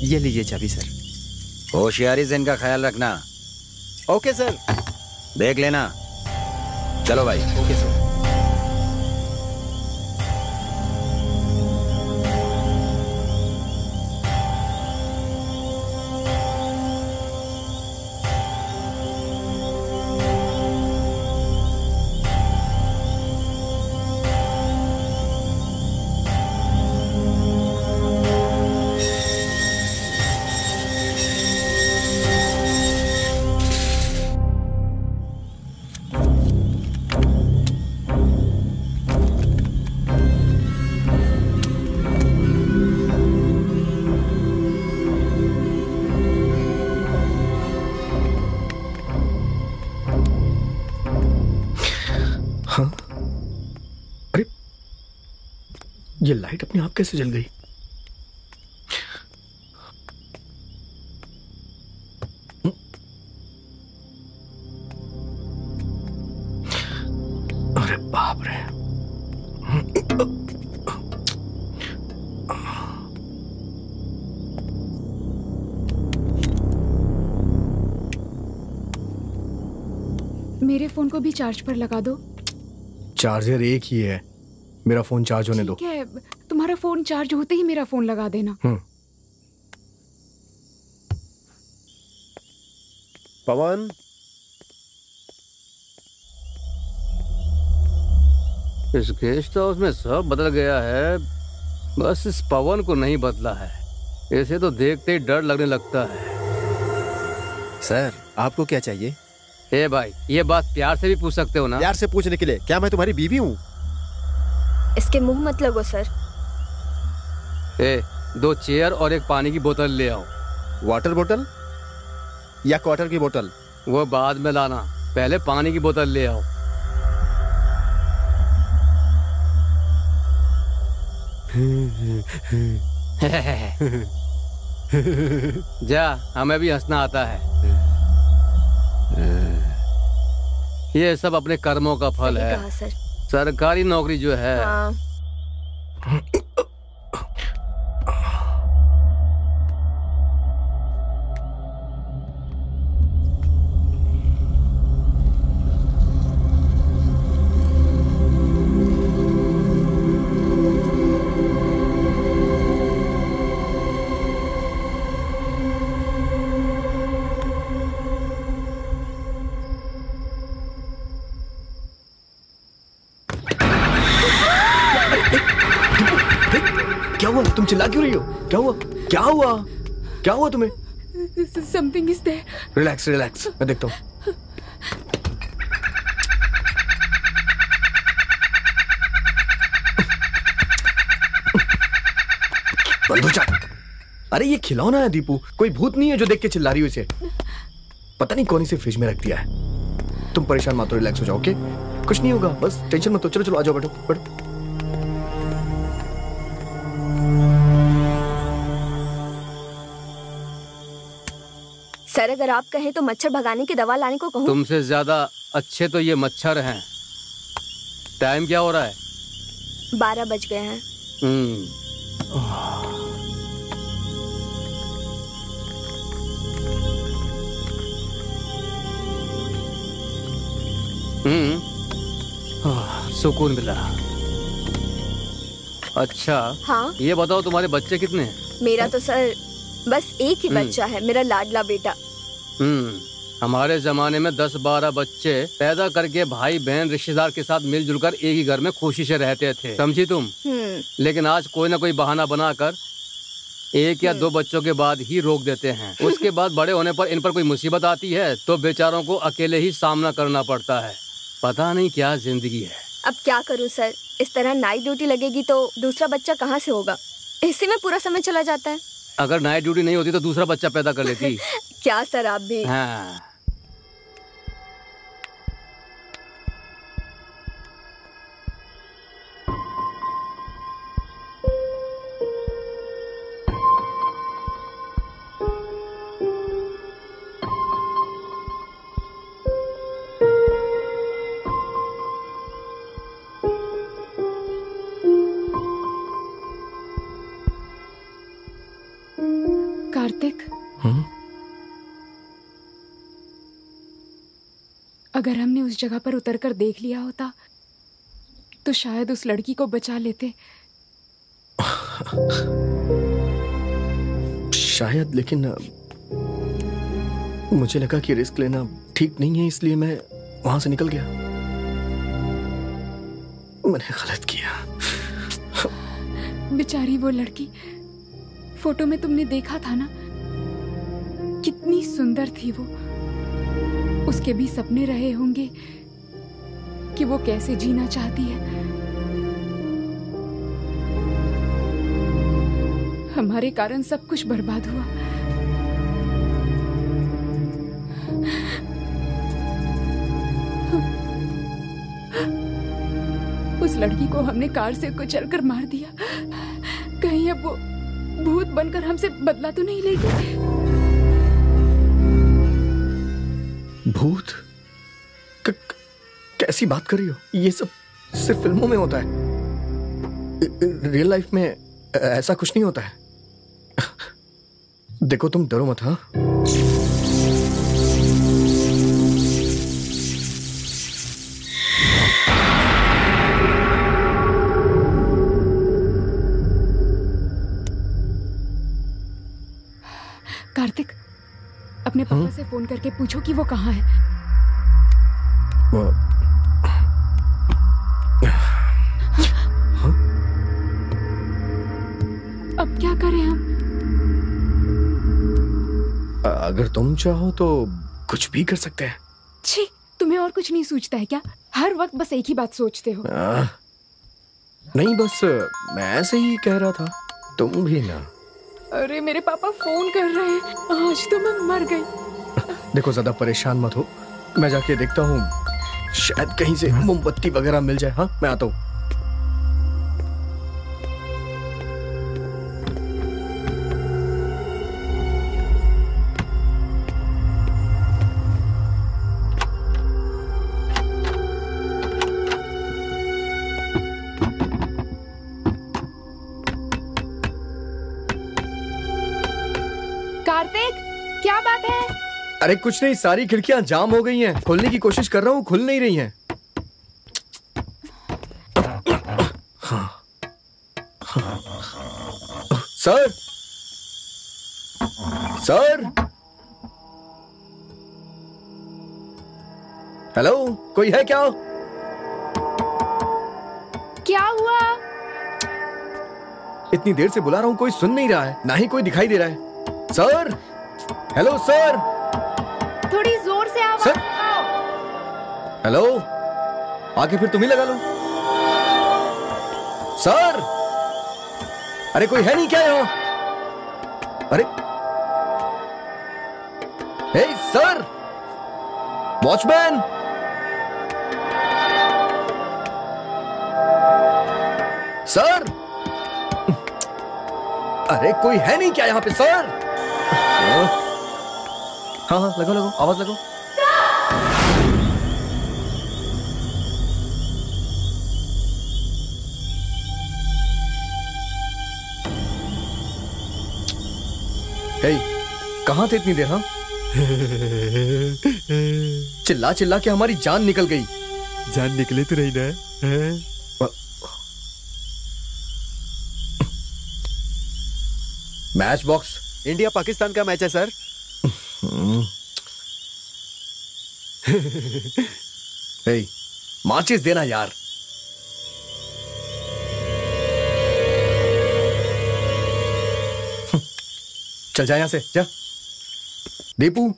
ये लीजिए चाबी सर।
होशियारी से इनका ख्याल रखना।
Okay sir.
देख लेना। चलो भाई।
Okay sir.
हाँ, अरे ये लाइट अपने आप कैसे जल गई? अरे बाप रे।
मेरे फोन को भी चार्ज पर लगा दो।
चार्जर एक ही है, मेरा फोन चार्ज होने दो।
ठीक है, तुम्हारा फोन चार्ज होते ही मेरा फोन लगा देना।
पवन,
इस गेस्ट हाउस में सब बदल गया है, बस इस पवन को नहीं बदला है। इसे तो देखते ही डर लगने लगता है।
सर आपको क्या चाहिए?
ए भाई, ये बात प्यार से भी पूछ सकते हो ना?
प्यार से पूछने के लिए क्या मैं तुम्हारी बीवी हूँ?
इसके मुंह मत लगो सर।
2 चेयर और एक पानी की बोतल ले आओ।
वाटर बोतल या क्वार्टर की बोतल?
वो बाद में लाना, पहले पानी की बोतल ले आओ। जा, हमें भी हंसना आता है। ये सब अपने कर्मों का फल है।
कहा सर।
सरकारी नौकरी जो है।
हाँ।
क्या हुआ? तुम चिल्ला क्यों रही हो? क्या हुआ? क्या हुआ? क्या हुआ तुम्हें?
Something is there.
Relax relax, मैं देखता हूँ। बंद हो जा। अरे ये खिलौना है दीपू, कोई भूत नहीं है जो देख के चिल्ला रही हो इसे। पता नहीं कौन इसे फ्रिज में रख दिया है। तुम परेशान मत हो, रिलैक्स हो जाओ, ओके? कुछ नहीं होगा, बस टेंशन मत लो। चलो चलो आ जाओ, बैठो बैठो।
सर अगर आप कहें तो मच्छर भगाने की दवा लाने को कहूँ?
तुमसे ज्यादा अच्छे तो ये मच्छर हैं। टाइम क्या हो रहा है?
12 बज गए हैं।
सुकून मिला। अच्छा
हाँ?
ये बताओ तुम्हारे बच्चे कितने हैं?
मेरा तो सर बस एक ही बच्चा है, मेरा लाडला बेटा।
हमारे जमाने में 10-12 बच्चे पैदा करके भाई बहन रिश्तेदार के साथ मिलजुल कर एक ही घर में खुशी से रहते थे, समझी तुम? लेकिन आज कोई ना कोई बहाना बनाकर 1 या 2 बच्चों के बाद ही रोक देते हैं। उसके बाद बड़े होने पर इन पर कोई मुसीबत आती है तो बेचारों को अकेले ही सामना करना पड़ता है। पता नहीं क्या जिंदगी है।
अब क्या करूं सर, इस तरह नाइट ड्यूटी लगेगी तो दूसरा बच्चा कहाँ से होगा? इसी में पूरा समय चला जाता है।
अगर नाइट ड्यूटी नहीं होती तो दूसरा बच्चा पैदा कर लेती।
क्या सर आप भी?
हाँ।
कार्तिक, अगर हमने उस जगह पर उतरकर देख लिया होता तो शायद उस लड़की को बचा लेते।
शायद, लेकिन मुझे लगा कि रिस्क लेना ठीक नहीं है, इसलिए मैं वहां से निकल गया। मैंने गलत किया।
बेचारी वो लड़की, फोटो में तुमने देखा था ना, कितनी सुंदर थी वो। उसके भी सपने रहे होंगे कि वो कैसे जीना चाहती है। हमारे कारण सब कुछ बर्बाद हुआ। उस लड़की को हमने कार से कुचलकर मार दिया। कहीं अब वो भूत बनकर हमसे बदला तो नहीं लेगी?
भूत? कैसी बात कर रही हो? ये सब सिर्फ फिल्मों में होता है। रियल लाइफ में ऐसा कुछ नहीं होता है। देखो तुम डरो मत। हाँ,
कार्तिक, अपने पापा से फोन करके पूछो कि वो कहाँ है। अब क्या करें हम?
अगर तुम चाहो तो कुछ भी कर सकते हैं।
छी, तुम्हें और कुछ नहीं सूझता है क्या? हर वक्त बस एक ही बात सोचते हो।
नहीं, बस मैं ऐसे ही कह रहा था, तुम भी ना।
अरे मेरे पापा फोन कर रहे हैं, आज तो मैं मर गई।
देखो ज्यादा परेशान मत हो, मैं जाके देखता हूँ, शायद कहीं से मोमबत्ती वगैरह मिल जाए। हाँ, मैं आता हूँ।
कार्तिक, क्या बात है?
अरे कुछ नहीं, सारी खिड़कियां जाम हो गई हैं। खोलने की कोशिश कर रहा हूँ, खुल नहीं रही हैं। सर, सर, हेलो, कोई है क्या?
क्या हुआ?
इतनी देर से बुला रहा हूं, कोई सुन नहीं रहा है, ना ही कोई दिखाई दे रहा है। सर, हेलो सर,
थोड़ी जोर से आवाज
सर,
लगाओ।
हेलो, आके फिर तुम ही लगा लो। सर, अरे कोई है नहीं क्या यहाँ? अरे, हे सर, वॉचमैन, सर, अरे कोई है नहीं क्या यहाँ पे सर? हाँ हाँ, लगाओ लगाओ, आवाज लगाओ। हे, कहाँ थे इतनी देर? हाँ, चिल्ला चिल्ला के हमारी जान निकल गई।
जान निकले तो नहीं ना?
Match box.
इंडिया पाकिस्तान का मैच है सर।
हे, माचिस देना यार। चल जा यहां से, जा। दीपू,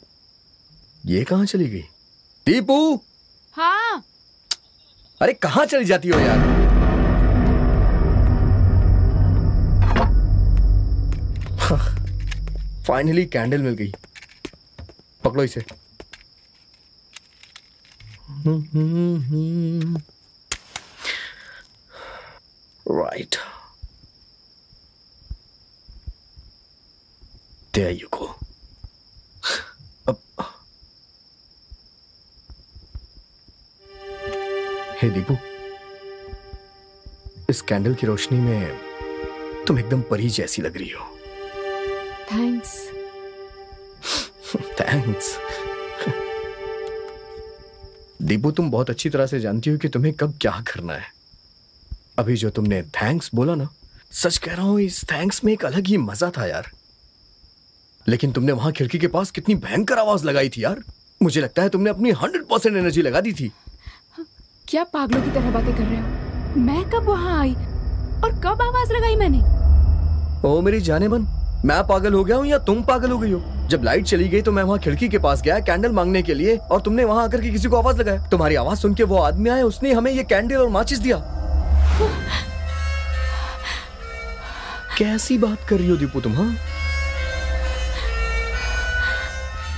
ये कहां चली गई? दीपू,
हाँ,
अरे कहां चली जाती हो यार? फाइनली कैंडल मिल गई, पकड़ो इसे। Right, there you go. अब हे दीपू, इस कैंडल की रोशनी में तुम एकदम परी जैसी लग रही हो।
थैंक्स।
थैंक्स। दीपू, तुम बहुत अच्छी तरह से जानती हो कि तुम्हें कब क्या करना है। अभी जो तुमने थैंक्स बोला ना, सच कह रहा हूं, इस थैंक्स में एक अलग ही मजा था यार। लेकिन तुमने वहां खिड़की के पास कितनी भयंकर आवाज लगाई थी यार। मुझे लगता है तुमने अपनी 100% एनर्जी लगा दी थी।
क्या पागलों की तरह बातें कर रहे हो? मैं कब वहां आई और कब आवाज लगाई मैंने?
ओ मेरी जाने मन, मैं पागल हो गया हूँ या तुम पागल हो गई हो? जब लाइट चली गई तो मैं वहाँ खिड़की के पास गया कैंडल मांगने के लिए, और तुमने वहाँ आकर के किसी को आवाज लगाया। तुम्हारी आवाज सुन के वो आदमी आया, उसने हमें ये कैंडल और माचिस दिया। कैसी बात कर रही हो दीपू तुम? हाँ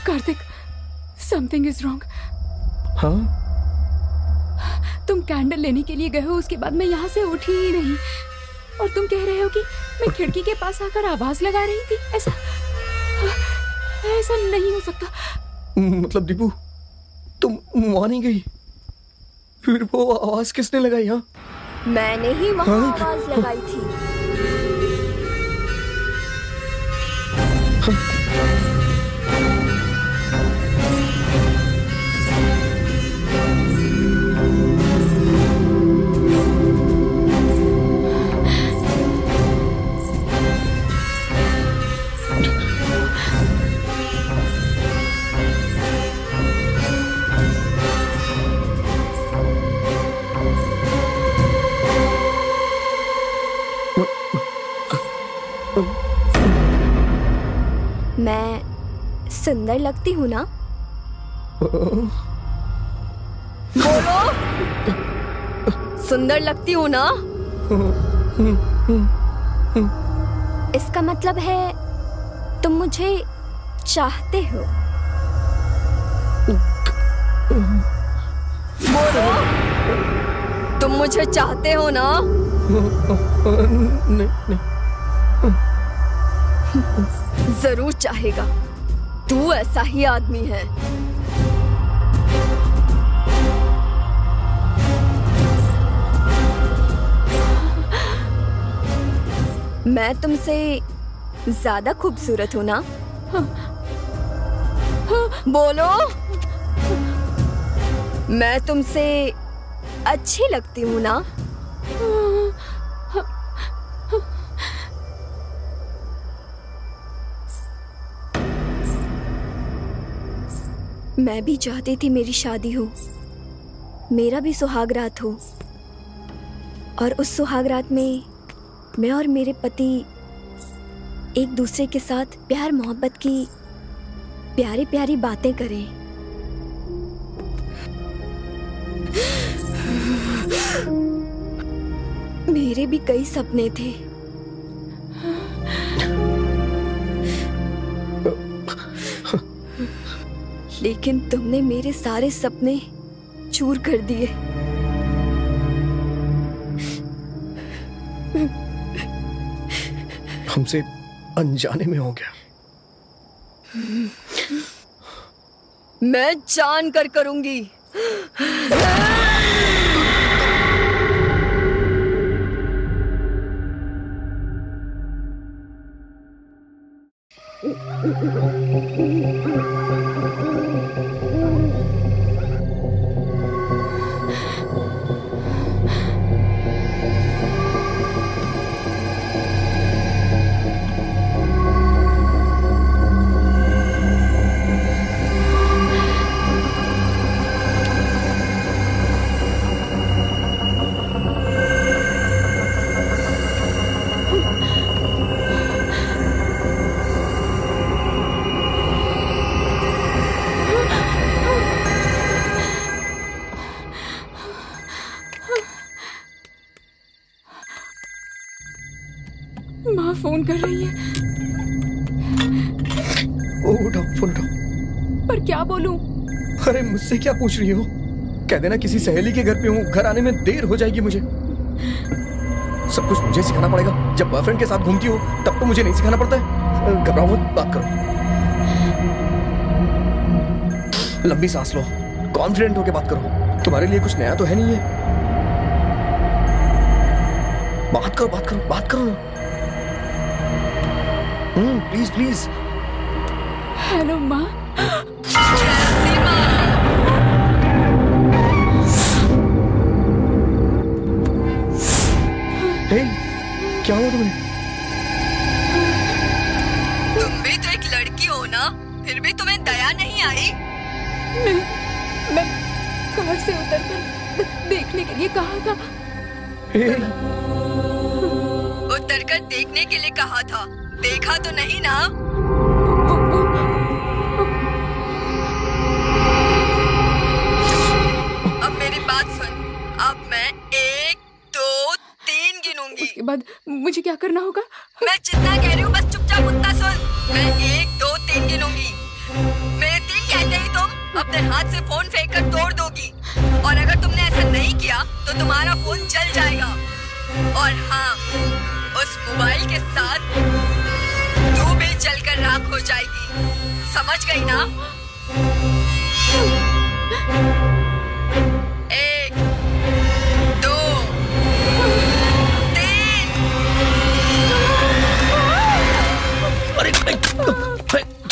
कार्तिक, समथिंग इज रॉन्ग।
हाँ,
तुम कैंडल लेने के लिए गए हो, उसके बाद मैं यहाँ से उठी ही नहीं, और तुम कह रहे हो कि मैं खिड़की के पास आकर आवाज लगा रही थी। ऐसा नहीं हो सकता।
मतलब दीपू, तुम वहां नहीं गई? फिर वो आवाज किसने लगाई? हाँ,
मैंने ही वहां आवाज लगाई थी। मैं सुंदर लगती हूँ ना? बोलो, सुंदर लगती हूँ ना? इसका मतलब है तुम मुझे चाहते हो। बोलो, तुम मुझे चाहते हो ना?
नहीं।
जरूर चाहेगा, तू ऐसा ही आदमी है। मैं तुमसे ज्यादा खूबसूरत हूं ना? बोलो, मैं तुमसे अच्छी लगती हूँ ना? मैं भी चाहती थी मेरी शादी हो, मेरा भी सुहाग रात हो, और उस सुहाग रात में मैं और मेरे पति एक दूसरे के साथ प्यार मोहब्बत की प्यारी प्यारी बातें करें। मेरे भी कई सपने थे, लेकिन तुमने मेरे सारे सपने चूर कर दिए।
हमसे अनजाने में हो गया।
मैं जान कर करूंगी।
माँ फोन कर रही है।
उठाओ, फोन उठाओ।
पर क्या बोलूं?
अरे मुझसे क्या पूछ रही हो? कह देना किसी सहेली के घर पे हूँ, घर आने में देर हो जाएगी मुझे। सब कुछ मुझे सिखाना पड़ेगा। जब बॉयफ्रेंड के साथ घूमती हो तब तो मुझे नहीं सिखाना पड़ता है। घबराओ मत, बात करो। लंबी सांस लो, कॉन्फिडेंट होके बात करो। तुम्हारे लिए कुछ नया तो है नहीं है। बात करो, बात करो, बात करो। Please please.
हेलो माँ।
हे, क्या हुआ तुम्हें?
तुम भी तो एक लड़की हो ना, फिर भी तुम्हें दया नहीं आई?
मैं कार से उतरकर देखने के लिए कहा था।
उतरकर देखने के लिए कहा था, देखा तो नहीं ना? अब मेरी बात सुन। अब मैं 1, 2, 3 गिनूंगी।
उसके बाद मुझे क्या करना होगा?
मैं जितना कह रही हूँ बस चुपचाप उतना सुन। मैं 1, 2, 3 गिनूंगी। मेरे 3 कहते ही तुम अपने हाथ से फोन फेंक कर तोड़ दोगी, और अगर तुमने ऐसा नहीं किया तो तुम्हारा फोन जल जाएगा। और हाँ, उस मोबाइल के साथ तू भी जलकर राख हो जाएगी। समझ गई ना? 1, 2, 3।
अरे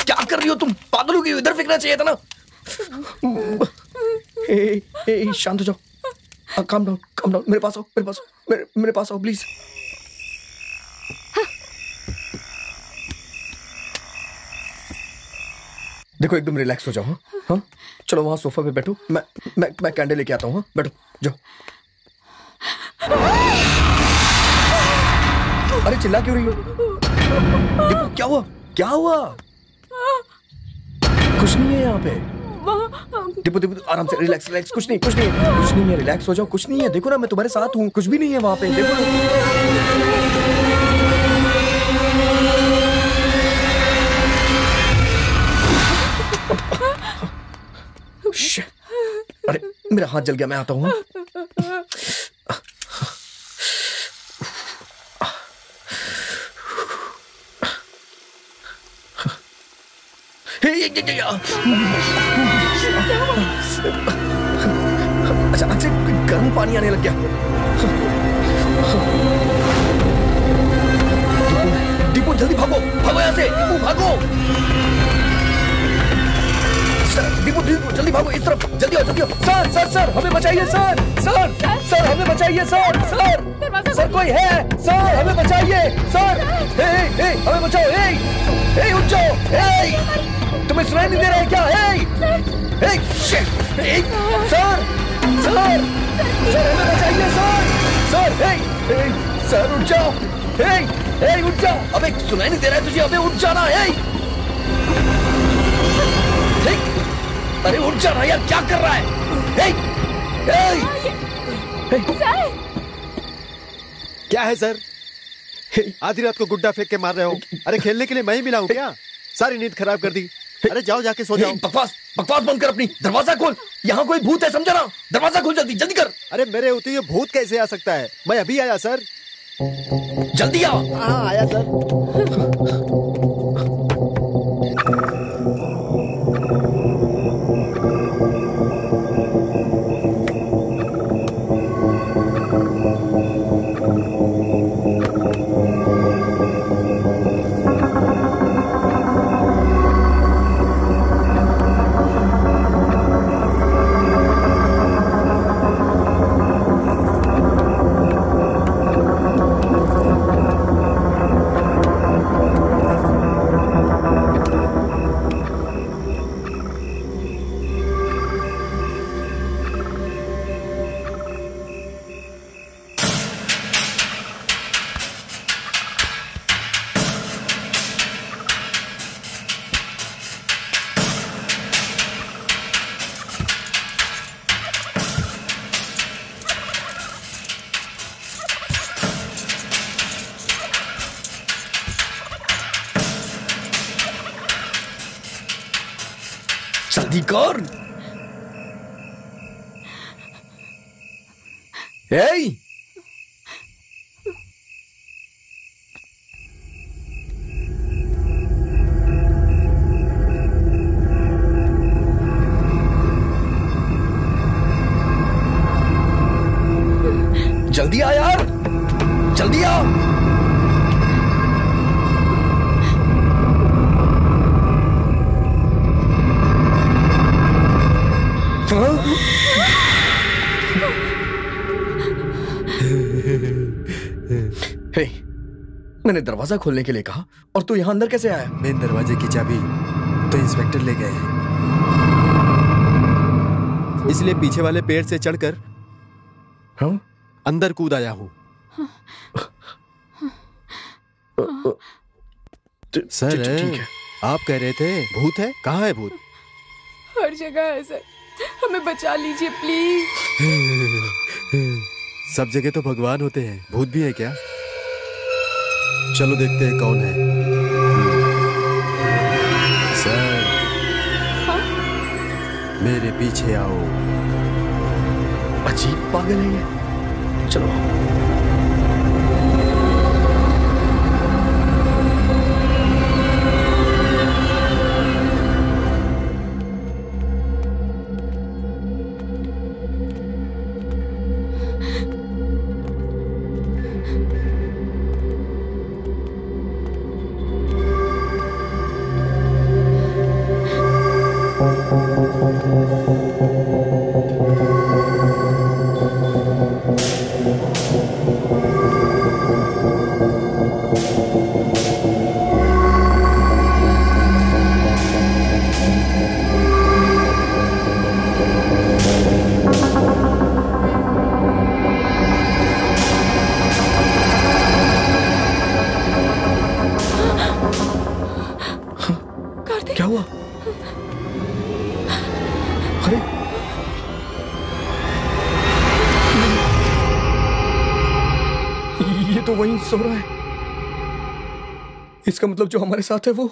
क्या कर रही हो तुम? पागल हो गई हो? इधर फेंकना चाहिए था ना। शांत हो जाओ। Calm down, calm down. मेरे पास आओ, मेरे पास आओ, मेरे पास आओ प्लीज। देखो एकदम रिलैक्स हो जाओ। हाँ, चलो वहां सोफा पे बैठो। मैं कैंडल लेके आता हूँ। हाँ, बैठो, जाओ। अरे चिल्ला क्यों रही हो? देखो क्या हुआ, क्या हुआ? कुछ नहीं है यहाँ पे। डिपो डिपो, आराम से, रिलैक्स रिलैक्स। कुछ नहीं, कुछ नहीं, कुछ नहीं है। रिलैक्स हो जाओ, कुछ नहीं है। देखो ना, मैं तुम्हारे साथ हूँ। कुछ भी नहीं है वहाँ पे, देखो अरे मेरा हाथ जल गया, मैं आता हूँ। अचानक से गर्म पानी आने लग गया। डिपो जल्दी भागो, भागो यहाँ से, दीपू भागो। दीपू दीपू जल्दी भागो इस तरफ, जल्दी आओ जल्दी आओ। सर सर सर हमें बचाइए सर, सर सर हमें बचाइए सर, सर सर कोई है सर, हमें बचाइए सर, हमें बचाओ, उठ जाओ, तुम्हें सुनाई नहीं दे रहा है क्या? सर सर सर हमें बचाइए सर, सर उठ जाओ, उठ जाओ, अबे सुनाई नहीं दे रहा है तुझे? अबे उठ जाना है, अरे उठ जाना यार, क्या कर रहा है?
क्या है सर? आधी रात को गुड्डा फेंक के मार रहे हो? अरे खेलने के लिए मैं ही मिला हूँ क्या? सारी नींद खराब कर दी। अरे जाओ जाके सो जाओ।
बकवास बकवास बंद कर, अपनी दरवाजा खोल, यहाँ कोई भूत है समझा ना, दरवाजा खोल जल्दी, जल्दी कर।
अरे मेरे होते ये भूत कैसे आ सकता है? मैं अभी आया सर।
जल्दी आओ।
हाँ आया सर।
जल्दी कर। ए जल्दी आ यार, जल्दी आ। मैंने दरवाजा खोलने के लिए कहा और तू यहाँ अंदर कैसे आया?
मेन दरवाजे की चाबी तो इंस्पेक्टर ले गए हैं, इसलिए पीछे वाले पेड़ से चढ़कर अंदर कूद आया हूँ। सर
ठीक है।
आप कह रहे थे भूत है, कहाँ है भूत?
हर जगह है सर, हमें बचा लीजिए प्लीज।
सब जगह तो भगवान होते हैं, भूत भी है क्या? चलो देखते हैं कौन है। सर मेरे पीछे आओ।
अजीब पागल है ये, चलो। क्या हुआ? अरे ये तो वहीं सो रहा है। इसका मतलब जो हमारे साथ है वो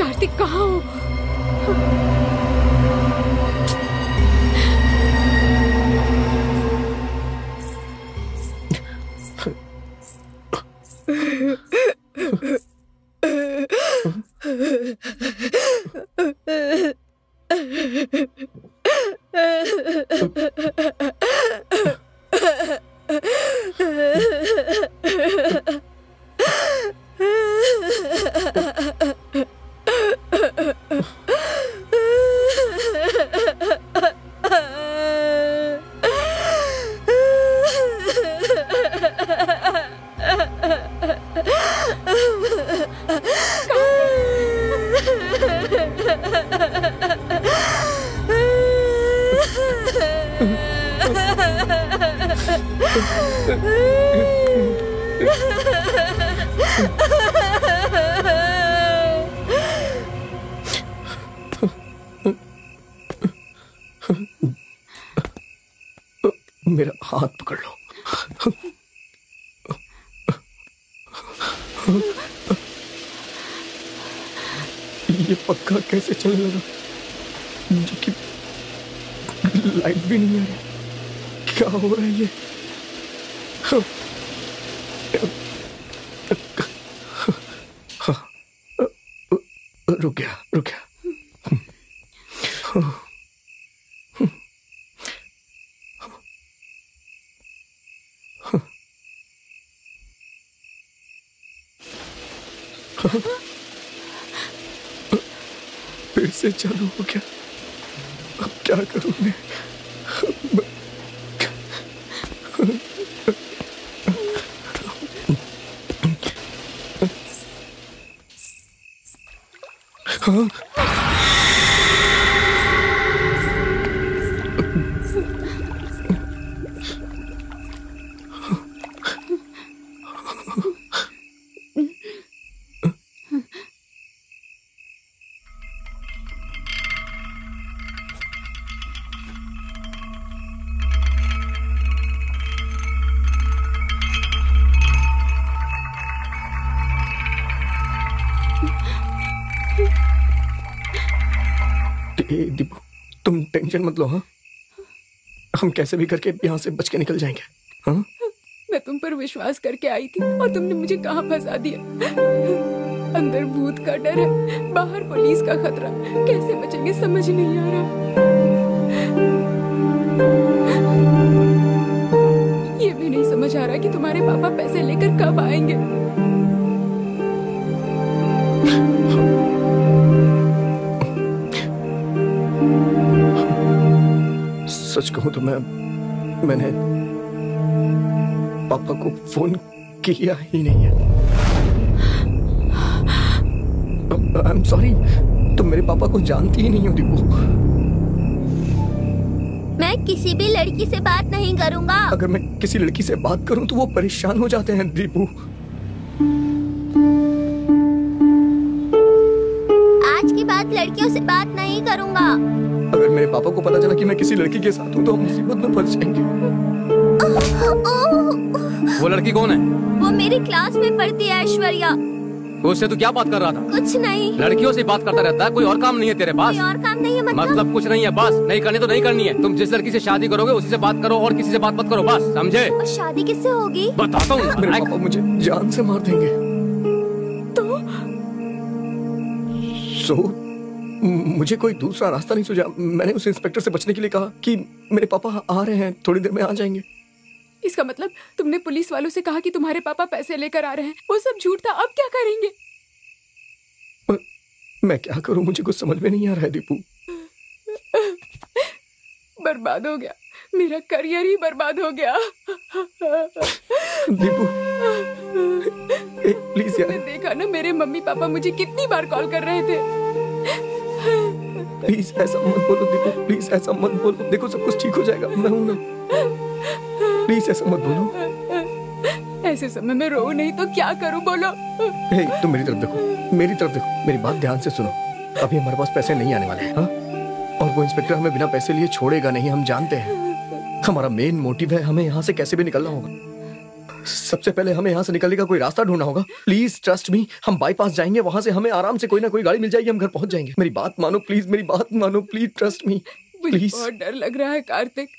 कार्तिक कहाँ हो?
मेरा हाथ पकड़ लो। ये पक्का कैसे चलने लगा, जबकि लाइट भी नहीं आ रही? क्या हो रहा है ये? रुक गया, रुक गया। फिर से चालू हो गया। अब क्या करूं मैं? हाँ? दीपू, तुम टेंशन मत लो। हाँ, हम कैसे भी करके यहाँ से बच के निकल जाएंगे। हाँ,
मैं तुम पर विश्वास करके आई थी और तुमने मुझे कहाँ फंसा दिया। अंदर भूत का डर है, बाहर पुलिस का खतरा, कैसे बचेंगे समझ नहीं आ रहा। ये भी नहीं समझ आ रहा कि तुम्हारे पापा पैसे लेकर कब आएंगे।
सच कहूं तो मैंने पापा को फोन किया ही नहीं है। आई एम सॉरी, तुम मेरे पापा को जानती ही नहीं हो दीपू।
मैं किसी भी लड़की से बात नहीं करूंगा।
अगर मैं किसी लड़की से बात करूं तो वो परेशान हो जाते हैं दीपू।
आज की बात लड़कियों से बात नहीं करूंगा।
अगर मेरे पापा को पता चला कि मैं किसी लड़की के साथ हूँ तो हम मुसीबत में फंस जाएंगे।
वो लड़की कौन है?
वो मेरी क्लास में पढ़ती है, ऐश्वर्या।
उससे तू क्या बात कर रहा था?
कुछ नहीं।
लड़कियों से बात करता रहता है, कोई और काम नहीं है तेरे पास?
कोई और काम नहीं है
मतलब कुछ नहीं है, बस नहीं करनी तो नहीं करनी है। तुम जिस लड़की से शादी करोगे उसी से बात करो और किसी से बात मत करो, बस समझे?
और शादी किससे होगी?
बताता हूँ।
मेरे पापा मुझे जान से मार देंगे। तो मुझे कोई दूसरा रास्ता नहीं सूझा। मैंने उस इंस्पेक्टर से बचने के लिए कहा कि मेरे पापा आ रहे हैं, थोड़ी देर में आ जाएंगे।
इसका मतलब तुमने पुलिस वालों से कहा कि तुम्हारे पापा पैसे लेकर आ रहे हैं। वो सब झूठ था। अब क्या करेंगे?
मैं क्या करूं, मुझे कुछ समझ में नहीं आ रहा है दीपू।
बर्बाद हो गया, मेरा करियर ही बर्बाद हो गया।
दीपू प्लीज यार।
देखा ना, मेरे मम्मी पापा मुझे कितनी बार कॉल कर रहे थे।
प्लीज ऐसा मत बोलो दीपू, प्लीज ऐसा मत बोलो। देखो सब कुछ ठीक हो जाएगा, मैं हूं ना। प्लीज ऐसा मत बोलो।
ऐसे समय में रो नहीं तो क्या करूं, बोलो।
तुम मेरी तरफ देखो, मेरी तरफ देखो, मेरी बात ध्यान से सुनो। अभी हमारे पास पैसे नहीं आने वाले हैं। हाँ? और वो इंस्पेक्टर हमें बिना पैसे लिए छोड़ेगा नहीं, हम जानते हैं। हमारा मेन मोटिव है हमें यहाँ से कैसे भी निकलना होगा। सबसे पहले हमें यहाँ से निकलने का कोई रास्ता ढूंढना होगा। प्लीज ट्रस्ट मी, हम बाईपास जाएंगे, वहां से हमें आराम से कोई ना कोई गाड़ी मिल जाएगी, हम घर पहुंच जाएंगे। मेरी बात मानो प्लीज, मेरी बात मानो प्लीज, ट्रस्ट मी प्लीज।
बहुत डर लग रहा है कार्तिक।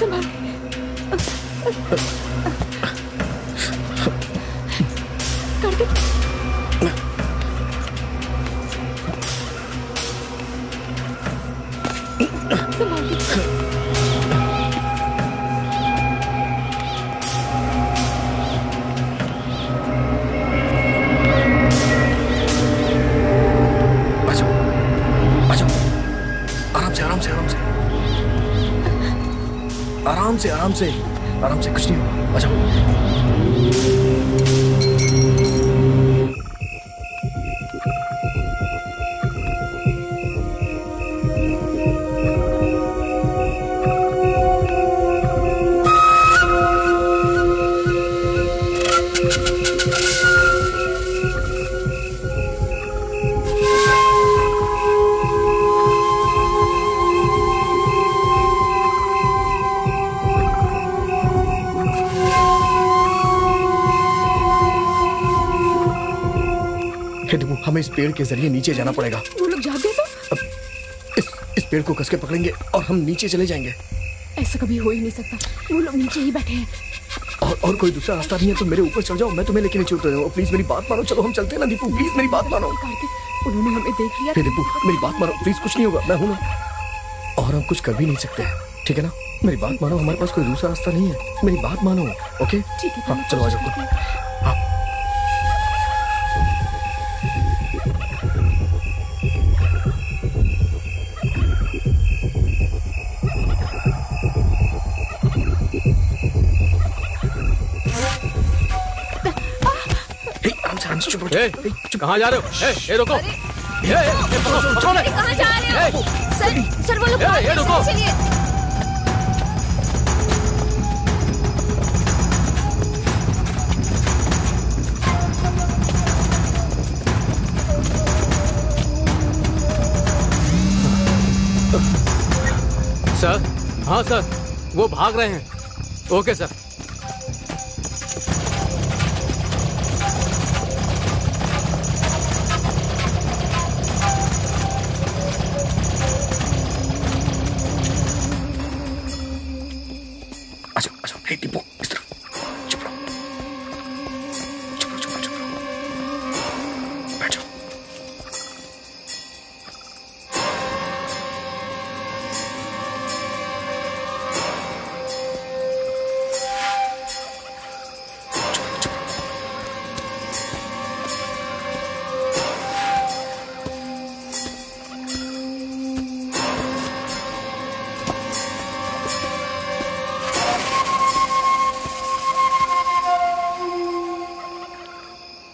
संभाल कार्तिक। संभाल के।
आराम से कुछ नहीं होगा। आ जाओ। हमें इस पेड़ के जरिए नीचे जाना पड़ेगा।
वो लोग जाग गए तो?
इस पेड़ को कस के पकड़ेंगे और हम नीचे चले जाएंगे।
ऐसा कभी हो ही नहीं सकता, वो लोग नीचे ही बैठे हैं।
और कोई दूसरा रास्ता नहीं है तो मेरे ऊपर चढ़ जाओ, मैं तुम्हें लेके नीचे उतर जाऊँ। प्लीज मेरी बात मानो, चलो हम चलते हैं ना। दीपू प्लीज मेरी बात मानो।
कार्तिक उन्होंने हमें देख लिया।
दीपू मेरी बात मानो प्लीज, कुछ नहीं होगा, मैं हूँ ना। और हम कुछ कर भी नहीं सकते, ठीक है ना? मेरी बात मानो, हमारे पास कोई दूसरा रास्ता नहीं है। मेरी बात मानो, ओके?
ठीक है।
हाँ चलो आ जाओ। हाँ
कहाँ जा रहे हो? रुको।
कहाँ जा रहे हो? सर वो लोग
रुको।
चलिए।
सर, हाँ सर, वो भाग रहे हैं। Okay sir.
दीपू इस तरफ चुप रहो, बैठ जाओ।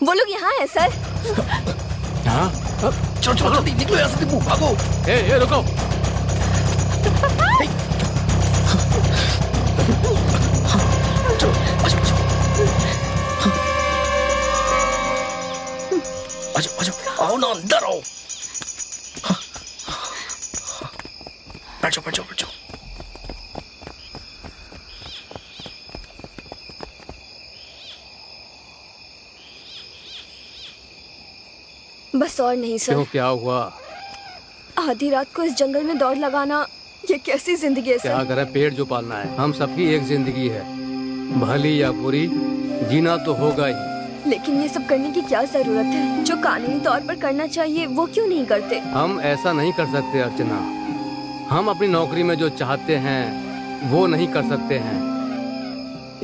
वो लोग यहाँ है सर।
हाँ?
चलो जल्दी निकलो यहाँ से दीपू, भागो।
रुको।
आजाओ, आओ ना, अंदर आओ। बैठ जाओ।
बस और नहीं सर।
क्यों, क्या हुआ?
आधी रात को इस जंगल में दौड़ लगाना, ये कैसी जिंदगी है सर?
क्या करें, पेड़ जो पालना है। हम सबकी एक जिंदगी है, भली या बुरी, जीना तो होगा ही।
लेकिन ये सब करने की क्या जरूरत है? जो कानूनी तौर पर करना चाहिए वो क्यों नहीं करते?
हम ऐसा नहीं कर सकते अर्चना। हम अपनी नौकरी में जो चाहते हैं वो नहीं कर सकते हैं।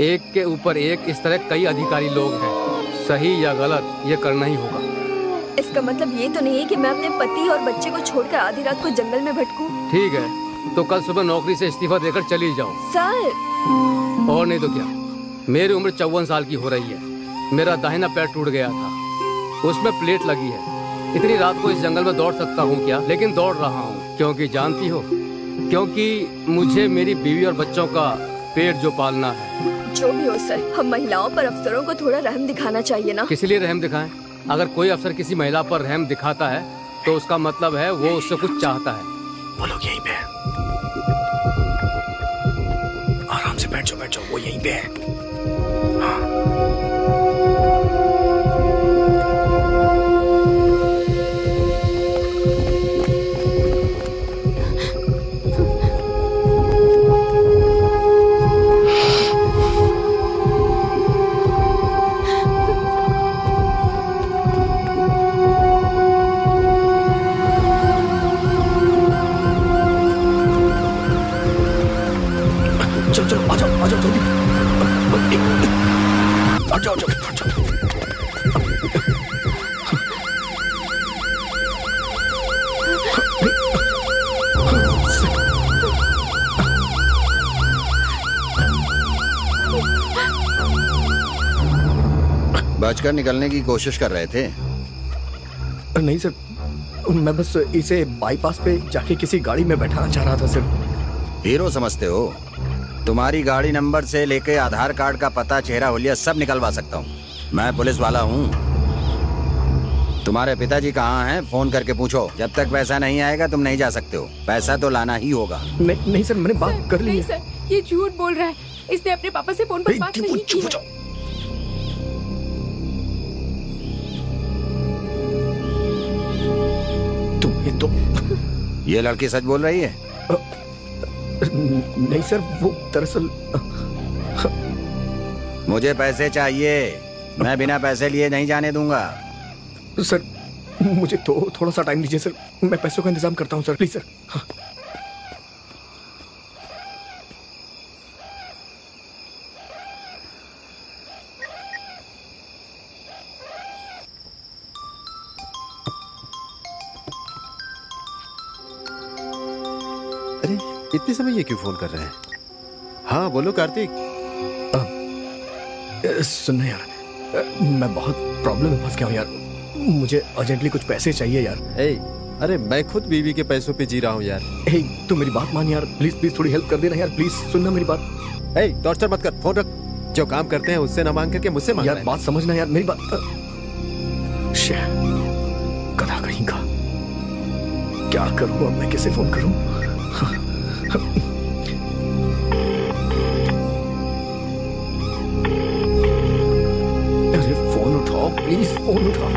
एक के ऊपर एक इस तरह कई अधिकारी लोग हैं, सही या गलत ये करना ही होगा।
इसका मतलब ये तो नहीं है कि मैं अपने पति और बच्चे को छोड़कर आधी रात को जंगल में भटकूं।
ठीक है, तो कल सुबह नौकरी से इस्तीफा देकर चली जाओ।
सर।
और नहीं तो क्या, मेरी उम्र 54 साल की हो रही है। मेरा दाहिना पैर टूट गया था, उसमें प्लेट लगी है। इतनी रात को इस जंगल में दौड़ सकता हूँ क्या? लेकिन दौड़ रहा हूँ क्योंकि जानती हो, क्योंकि मुझे मेरी बीवी और बच्चों का पेट जो पालना है।
जो भी हो सर, हम महिलाओं पर अफसरों को थोड़ा रहम दिखाना चाहिए ना।
किस लिए रहम दिखाएं? अगर कोई अफसर किसी महिला पर रहम दिखाता है तो उसका मतलब है वो उससे कुछ चाहता है।
वो लोग यहीं पे हैं। आराम से बैठ जाओ, वो यहीं पे है। हाँ। चलो चलो आ जाओ जल्दी। आ जाओ।
बचकर निकलने की कोशिश कर रहे थे?
नहीं सर, मैं बस इसे बाईपास पे जाके किसी गाड़ी में बैठाना चाह रहा था सर।
हीरो समझते हो? तुम्हारी गाड़ी नंबर से लेके आधार कार्ड का पता, चेहरा, हुलिया सब निकलवा सकता हूँ। मैं पुलिस वाला हूँ। तुम्हारे पिताजी कहाँ हैं? फोन करके पूछो। जब तक पैसा नहीं आएगा तुम नहीं जा सकते हो। पैसा तो लाना ही होगा।
नहीं सर, मैंने बात कर ली है।
नहीं सर, ये झूठ बोल रहा है। इसने अपने पापा से फोन पर बात नहीं की है।
ये लड़की सच बोल रही है?
नहीं सर, वो दरअसल
मुझे पैसे चाहिए। मैं बिना पैसे लिए नहीं जाने दूंगा।
सर मुझे तो थोड़ा सा टाइम दीजिए सर, मैं पैसों का इंतजाम करता हूँ सर, प्लीज सर। हाँ।
अरे इतने समय ये क्यों फोन कर रहे हैं? हाँ बोलो कार्तिक।
सुनना यार, मैं बहुत प्रॉब्लम में फंस गया हूँ यार। मुझे अर्जेंटली कुछ पैसे चाहिए यार।
अरे मैं खुद बीवी के पैसों पे जी रहा हूँ यार।
तू मेरी बात मान यार, प्लीज प्लीज थोड़ी हेल्प कर देना यार, प्लीज सुनना मेरी बात।
टॉर्चर मत कर, फोन रख। जो काम करते हैं उससे ना मांग करके मुझसे मांग
यार। बात समझना यार मेरी बात। गधा कहीं का, क्या करूँ अब मैं, कैसे फोन करूँ? अरे फोन उठाओ प्लीज, फोन उठाओ।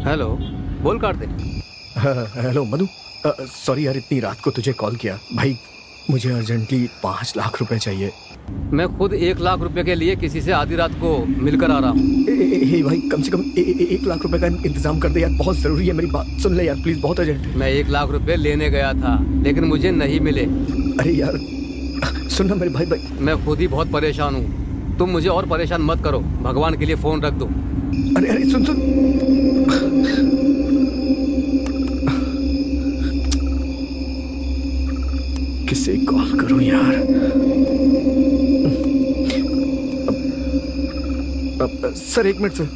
हेलो, बोल कार्तिक।
हेलो मधु, सॉरी यार इतनी रात को तुझे कॉल किया। भाई मुझे अर्जेंटली 5 लाख रुपए चाहिए।
मैं खुद 1 लाख रुपए के लिए किसी से आधी रात को मिलकर आ रहा हूँ।
भाई कम से कम 1 लाख रुपए का इंतजाम कर दे यार, बहुत जरूरी है। मेरी बात सुन ले यार प्लीज, बहुत अर्जेंट है।
मैं 1 लाख रुपए लेने गया था लेकिन मुझे नहीं मिले।
अरे यार सुनना मेरे भाई।
मैं खुद ही बहुत परेशान हूँ, तुम मुझे और परेशान मत करो। भगवान के लिए फोन रख दो।
अरे सुन किसे कॉल करूं यार? Sir 1 minute sir.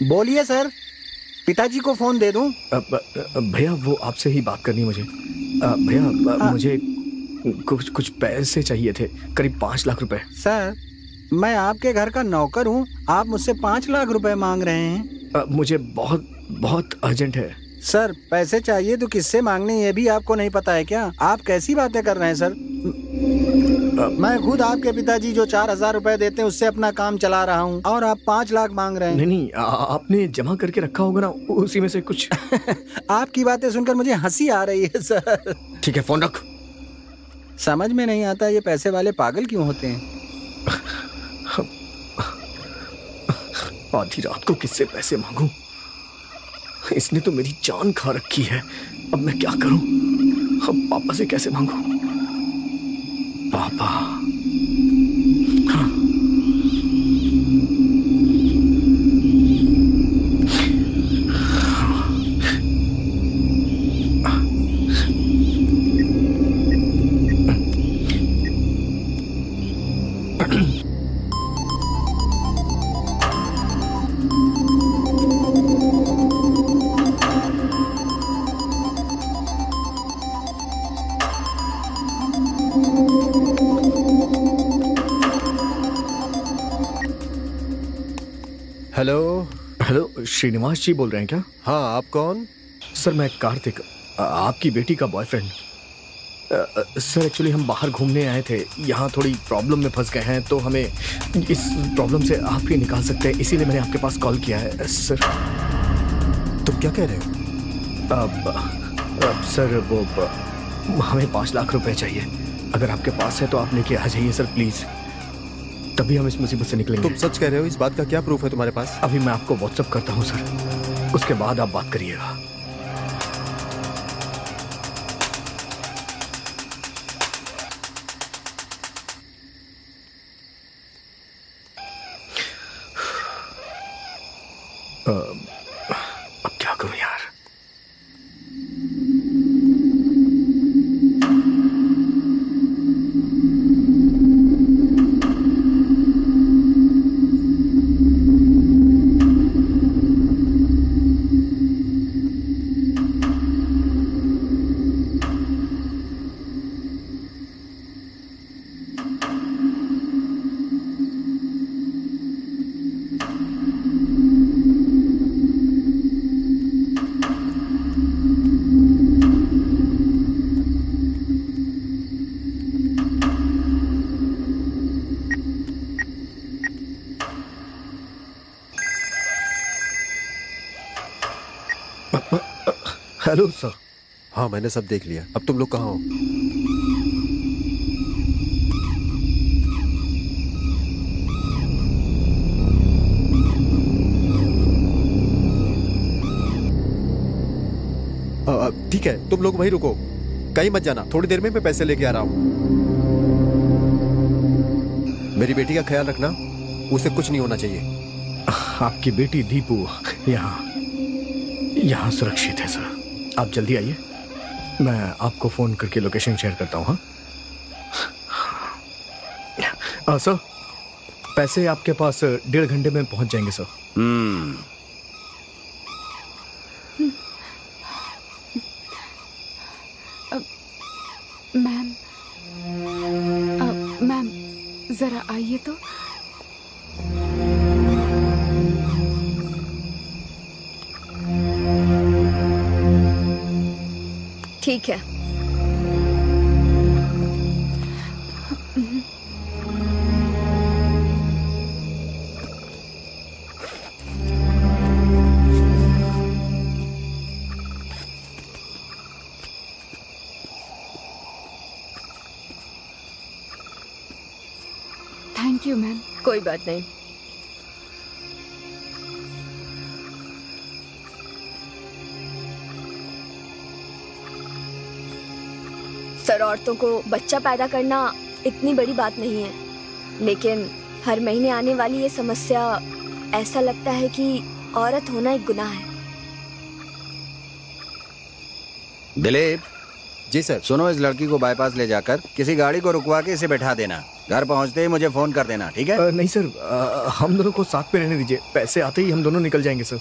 बोलिए सर, पिताजी को फोन दे दूं?
भैया वो आपसे ही बात करनी है मुझे। भैया मुझे कुछ पैसे चाहिए थे, करीब 5 लाख रुपए।
सर मैं आपके घर का नौकर हूँ, आप मुझसे 5 लाख रुपए मांग रहे हैं?
मुझे बहुत बहुत अर्जेंट है।
सर पैसे चाहिए तो किससे मांगने ये भी आपको नहीं पता है क्या? आप कैसी बातें कर रहे हैं सर? मैं खुद आपके पिताजी जो 4,000 रुपए देते हैं उससे अपना काम चला रहा हूँ और आप 5 लाख मांग रहे हैं।
नहीं आपने जमा करके रखा होगा ना, उसी में से कुछ।
आपकी बातें सुनकर मुझे हंसी आ रही है सर।
ठीक है फोन रख।
समझ में नहीं आता ये पैसे वाले पागल क्यों होते हैं।
आधी रात को किससे पैसे मांगूं? इसने तो मेरी जान खा रखी है। अब मैं क्या करूं? अब पापा से कैसे मांगूं? पापा हाँ। हेलो श्रीनिवास जी बोल रहे हैं क्या?
हाँ आप कौन?
सर मैं कार्तिक, आपकी बेटी का बॉयफ्रेंड। सर एक्चुअली हम बाहर घूमने आए थे, यहाँ थोड़ी प्रॉब्लम में फंस गए हैं, तो हमें इस प्रॉब्लम से आप ही निकाल सकते हैं, इसीलिए मैंने आपके पास कॉल किया है। सर
तुम क्या कह रहे हो?
सर वो हमें 5 लाख रुपए चाहिए। अगर आपके पास है तो आप लेके आ जाइए सर प्लीज, तभी हम इस मुसीबत से निकलेंगे।
तुम सच कह रहे हो? इस बात का क्या प्रूफ है तुम्हारे पास?
अभी मैं आपको व्हाट्सएप करता हूँ सर, उसके बाद आप बात करिएगा। अब क्या करूं यार? Hello sir.
हाँ मैंने सब देख लिया। अब तुम लोग कहाँ हो? ठीक है तुम लोग वहीं रुको, कहीं मत जाना। थोड़ी देर में मैं पैसे लेके आ रहा हूँ। मेरी बेटी का ख्याल रखना, उसे कुछ नहीं होना चाहिए।
आपकी बेटी दीपू यहाँ सुरक्षित है सर, आप जल्दी आइए। मैं आपको फोन करके लोकेशन शेयर करता हूँ। हाँ सर, पैसे आपके पास 1.5 घंटे में पहुंच जाएंगे सर।
मैम जरा आइए तो।
ठीक है।
Thank you ma'am.
कोई बात नहीं। सर, औरतों को बच्चा पैदा करना इतनी बड़ी बात नहीं है, लेकिन हर महीने आने वाली ये समस्या, ऐसा लगता है कि औरत होना एक गुनाह है।
दिलीप।
जी सर।
सुनो, इस लड़की को बाईपास ले जाकर किसी गाड़ी को रुकवा के इसे बैठा देना। घर पहुंचते ही मुझे फोन कर देना, ठीक है?
नहीं सर, हम दोनों को साथ में रहने दीजिए। पैसे आते ही हम दोनों निकल जाएंगे सर।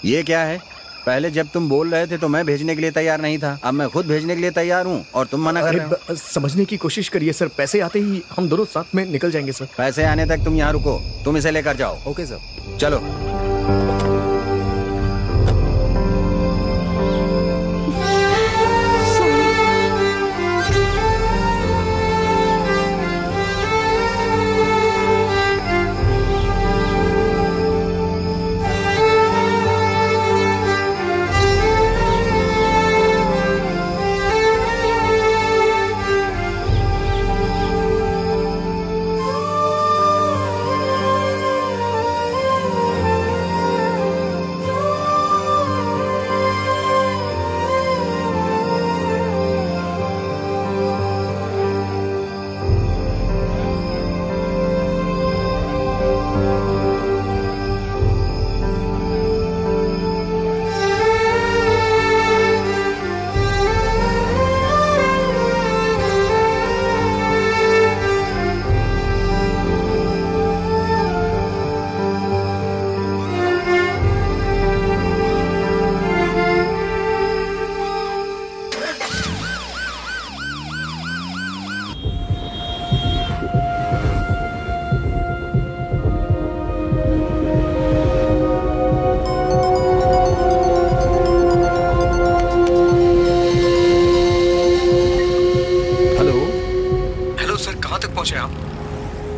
ये क्या है? पहले जब तुम बोल रहे थे तो मैं भेजने के लिए तैयार नहीं था, अब मैं खुद भेजने के लिए तैयार हूँ और तुम मना कर रहे हो।
समझने की कोशिश करिए सर, पैसे आते ही हम दोनों साथ में निकल जाएंगे सर।
पैसे आने तक तुम यहाँ रुको, तुम इसे लेकर जाओ।
Okay sir.
चलो।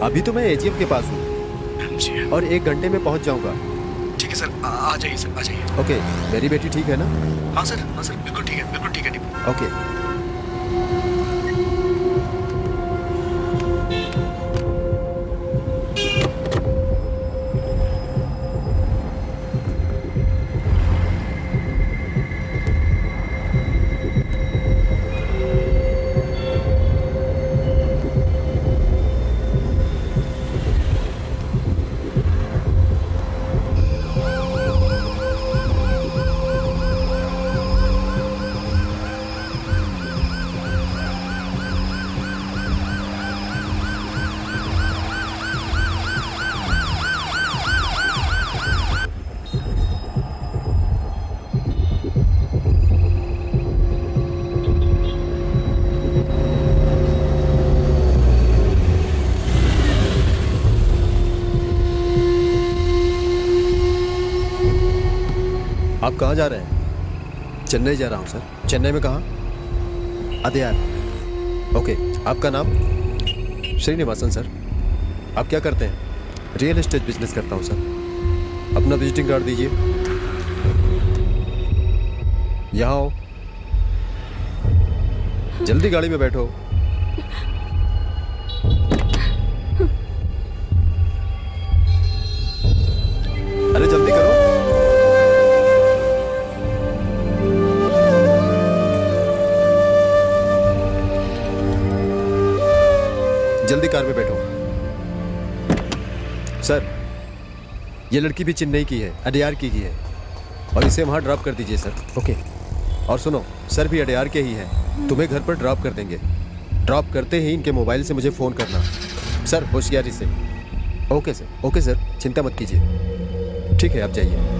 अभी तो मैं एजीएम के पास हूँ और 1 घंटे में पहुंच जाऊंगा।
ठीक है सर, आ जाइए सर, आ जाइए।
ओके, मेरी बेटी ठीक है ना?
हाँ सर, बिल्कुल ठीक है, बिल्कुल ठीक है दीपू।
ओके। आप कहाँ जा रहे हैं? चेन्नई जा रहा हूँ सर। चेन्नई में कहाँ? अदयार। ओके, आपका नाम? श्रीनिवासन सर। आप क्या करते हैं? रियल एस्टेट बिजनेस करता हूँ सर। अपना विजिटिंग कार्ड दीजिए। यहाँ आओ, जल्दी गाड़ी में बैठो। अरे जल्दी करो। जल्दी कार में बैठो। सर, ये लड़की भी चेन्नई की है, अडयार की है, और इसे वहां ड्रॉप कर दीजिए सर। ओके। और सुनो, सर भी अडयार के ही हैं, तुम्हें घर पर ड्रॉप कर देंगे। ड्रॉप करते ही इनके मोबाइल से मुझे फ़ोन करना सर, होशियारी से। ओके सर, ओके सर, चिंता मत कीजिए। ठीक है, आप जाइए।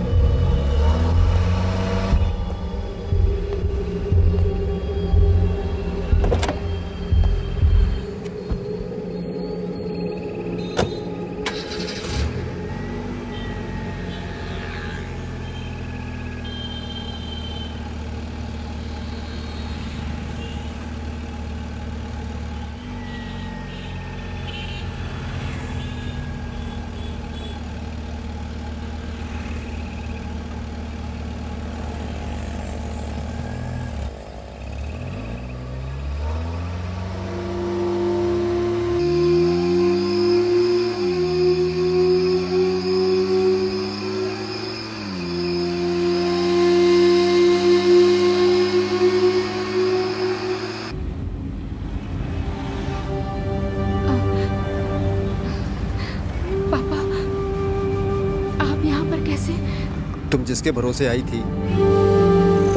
जिसके भरोसे आई थी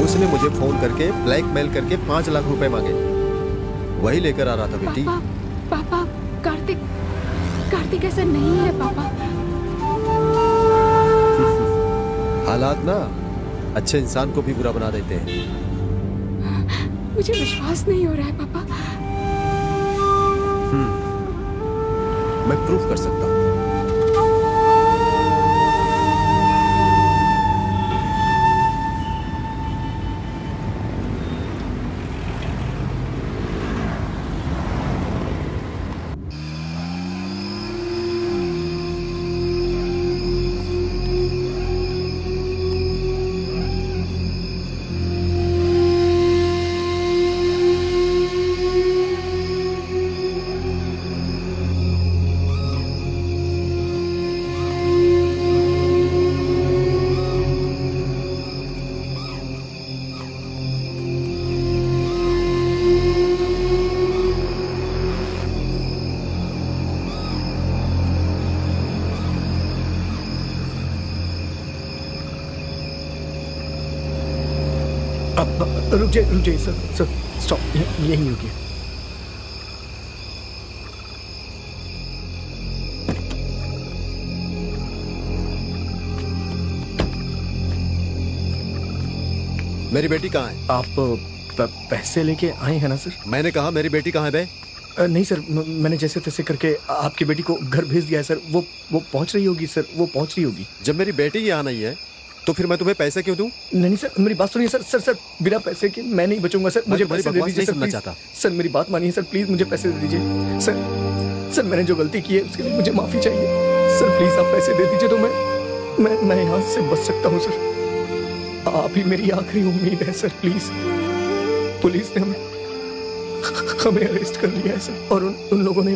उसने मुझे फोन करके ब्लैकमेल करके 5 लाख रुपए मांगे, वही लेकर आ रहा था बेटी।
पापा, कार्तिक ऐसा नहीं है पापा।
हालात ना अच्छे इंसान को भी बुरा बना देते हैं।
मुझे विश्वास नहीं हो रहा है पापा।
मैं प्रूफ कर सकता हूँ।
रुक जाइए सर, स्टॉप, यहीं रुकिए।
मेरी बेटी कहाँ है?
आप पैसे लेके आए हैं ना सर?
मैंने कहा मेरी बेटी कहाँ है बे?
नहीं सर, मैंने जैसे तैसे करके आपकी बेटी को घर भेज दिया है सर। वो पहुंच रही होगी सर, वो पहुंच रही होगी।
जब मेरी बेटी यहाँ नहीं है तो फिर मैं तुम्हें पैसे क्यों दूं?
नहीं सर, मेरी बात सुनिए सर, बिना पैसे के मैं नहीं बचूंगा सर। मुझे पैसे दे दीजिए सर, चाहता सर, मेरी बात मानिए सर, प्लीज मुझे पैसे दे दीजिए सर। मैंने जो गलती की है उसके लिए मुझे माफी चाहिए सर, प्लीज आप पैसे दे दीजिए तो मैं मैं यहाँ से बच सकता हूँ सर। आप ही मेरी आखिरी उम्मीद है सर, प्लीज। पुलिस ने हमें अरेस्ट कर लिया है सर, और उन लोगों ने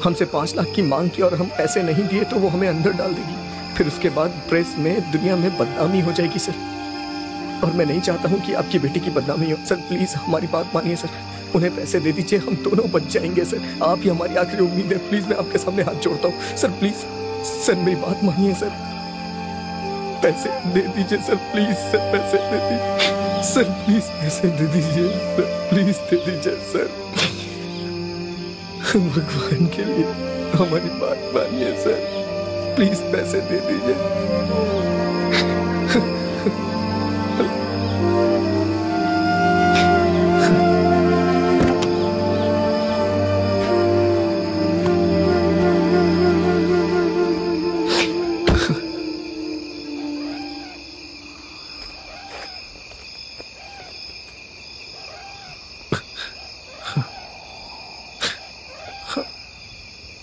हमसे 5 लाख की मांग की, और हम पैसे नहीं दिए तो वो हमें अंदर डाल देगी। फिर उसके बाद प्रेस में, दुनिया में बदनामी हो जाएगी सर, और मैं नहीं चाहता हूँ कि आपकी बेटी की बदनामी हो सर। प्लीज हमारी बात मानिए सर, उन्हें पैसे दे दीजिए, हम दोनों बच जाएंगे सर। आप ही हमारी आखिरी उम्मीद है, प्लीज। मैं आपके सामने हाथ जोड़ता हूँ सर, प्लीज सर, मेरी बात मानिए सर। पैसे दे दीजिए सर, प्लीज सर, पैसे दे दीजिए सर, प्लीज पैसे दे दीजिए सर, प्लीज दे दीजिए सर। भगवान के लिए हमारी बात मानिए सर, प्लीज पैसे दे दीजिए।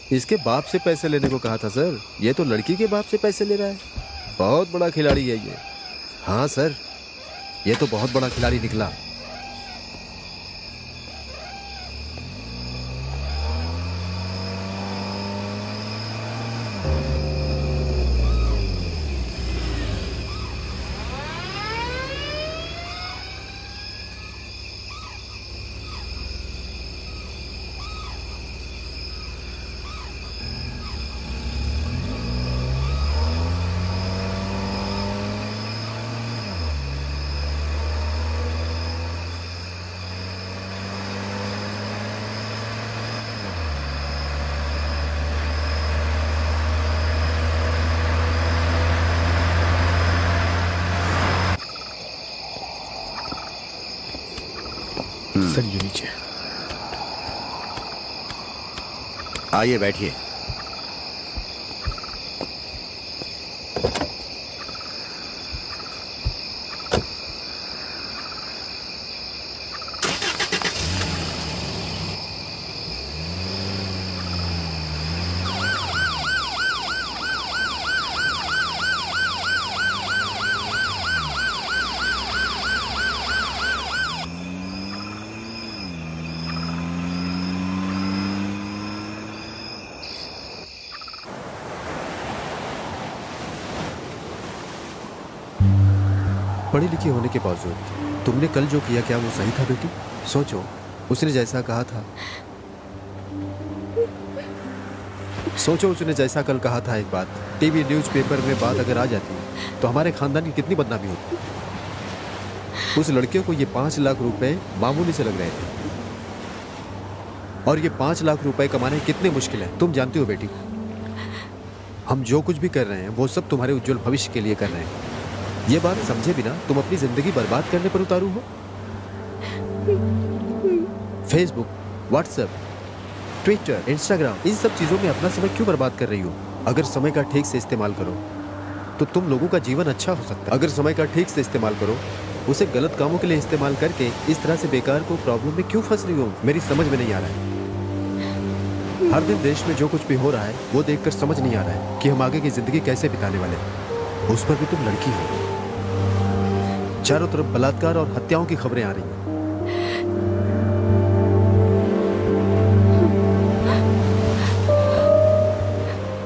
इसके बाप से पैसे लेने को कहा था सर, ये तो लड़की के बाप से पैसे ले रहा है। बहुत बड़ा खिलाड़ी है ये। हाँ सर, ये तो बहुत बड़ा खिलाड़ी निकला।
सर ये नीचे
आइए, बैठिए।
पढ़ी लिखी होने के बावजूद तुमने कल जो किया, क्या वो सही था बेटी? सोचो, उसने जैसा कहा था, सोचो उसने जैसा कल कहा था, एक बात टीवी न्यूज़पेपर में बात अगर आ जाती तो हमारे खानदान की कितनी बदनामी होती। उस लड़के को ये 5 लाख रुपए मामूली से लग रहे थे, और ये 5 लाख रुपए कमाने कितने मुश्किल है तुम जानती हो बेटी। हम जो कुछ भी कर रहे हैं वो सब तुम्हारे उज्जवल भविष्य के लिए कर रहे हैं। ये बात समझे बिना तुम अपनी जिंदगी बर्बाद करने पर उतारू हो। फेसबुक, व्हाट्सएप, ट्विटर, इंस्टाग्राम, इन सब चीजों में अपना समय क्यों बर्बाद कर रही हो? अगर समय का ठीक से इस्तेमाल करो तो तुम लोगों का जीवन अच्छा हो सकता है। अगर समय का ठीक से इस्तेमाल करो, उसे गलत कामों के लिए इस्तेमाल करके इस तरह से बेकार को प्रॉब्लम में क्यों फंस रही हो? मेरी समझ में नहीं आ रहा है। हर दिन देश में जो कुछ भी हो रहा है वो देखकर समझ नहीं आ रहा है कि हम आगे की जिंदगी कैसे बिताने वाले हैं। उस पर भी तुम लड़की हो। चारों तरफ बलात्कार और हत्याओं की खबरें आ रही हैं।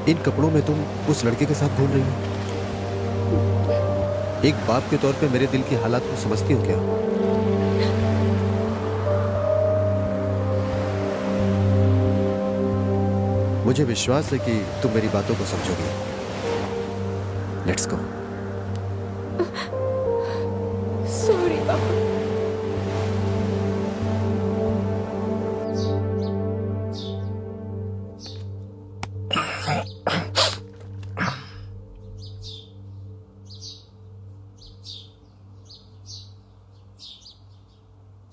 इन कपड़ों में तुम उस लड़के के साथ घूम रही हो। एक बाप के तौर पे मेरे दिल की हालात को समझती हो क्या? मुझे विश्वास है कि तुम मेरी बातों को समझोगी। Let's go.
सॉरी पापा।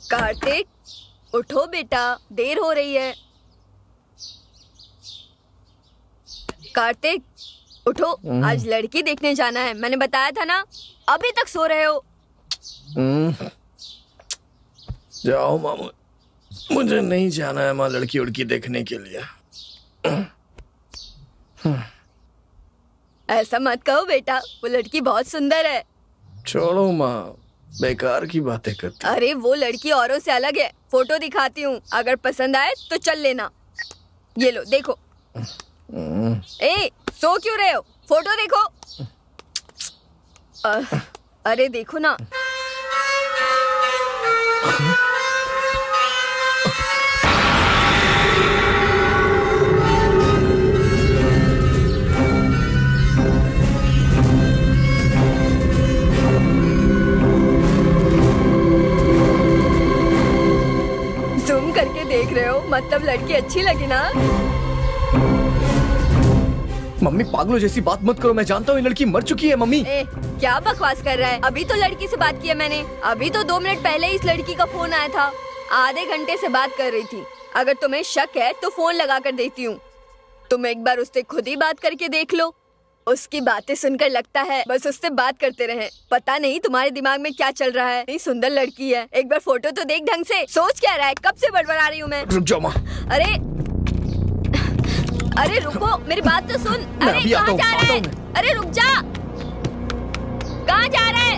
कार्तिक, उठो बेटा, देर हो रही है। कार्तिक, उठो, आज लड़की देखने जाना है, मैंने बताया था ना। अभी तक सो रहे हो।
जाओ मामू, मुझे नहीं जाना है माँ लड़की उड़की देखने के लिए।
ऐसा मत कहो बेटा, वो लड़की बहुत सुंदर है।
छोड़ो माँ, बेकार की बातें करती।
अरे वो लड़की औरों से अलग है, फोटो दिखाती हूँ, अगर पसंद आए तो चल लेना। ये लो देखो। ए, सो क्यों रहे हो? फोटो देखो। अरे देखो ना। जूम करके देख रहे हो, मतलब लड़की अच्छी लगी ना?
मम्मी पागलों जैसी बात मत करो, मैं जानता हूँ ये लड़की मर चुकी है। मम्मी
क्या बकवास कर रहा है? अभी तो लड़की से बात की है मैंने, अभी तो 2 मिनट पहले इस लड़की का फोन आया था। आधे घंटे से बात कर रही थी। अगर तुम्हें शक है तो फोन लगा कर देती हूँ, तुम एक बार उससे खुद ही बात करके देख लो। उसकी बातें सुनकर लगता है बस उससे बात करते रहे। पता नहीं तुम्हारे दिमाग में क्या चल रहा है। इतनी सुंदर लड़की है, एक बार फोटो तो देख ढंग से। सोच क्या रहा है? कब से बड़बड़ा रही हूँ मैं।
रुक जाओ माँ।
अरे रुको, मेरी बात तो सुन। अरे कहाँ जा रहा है? अरे रुक जा, कहाँ जा रहा है?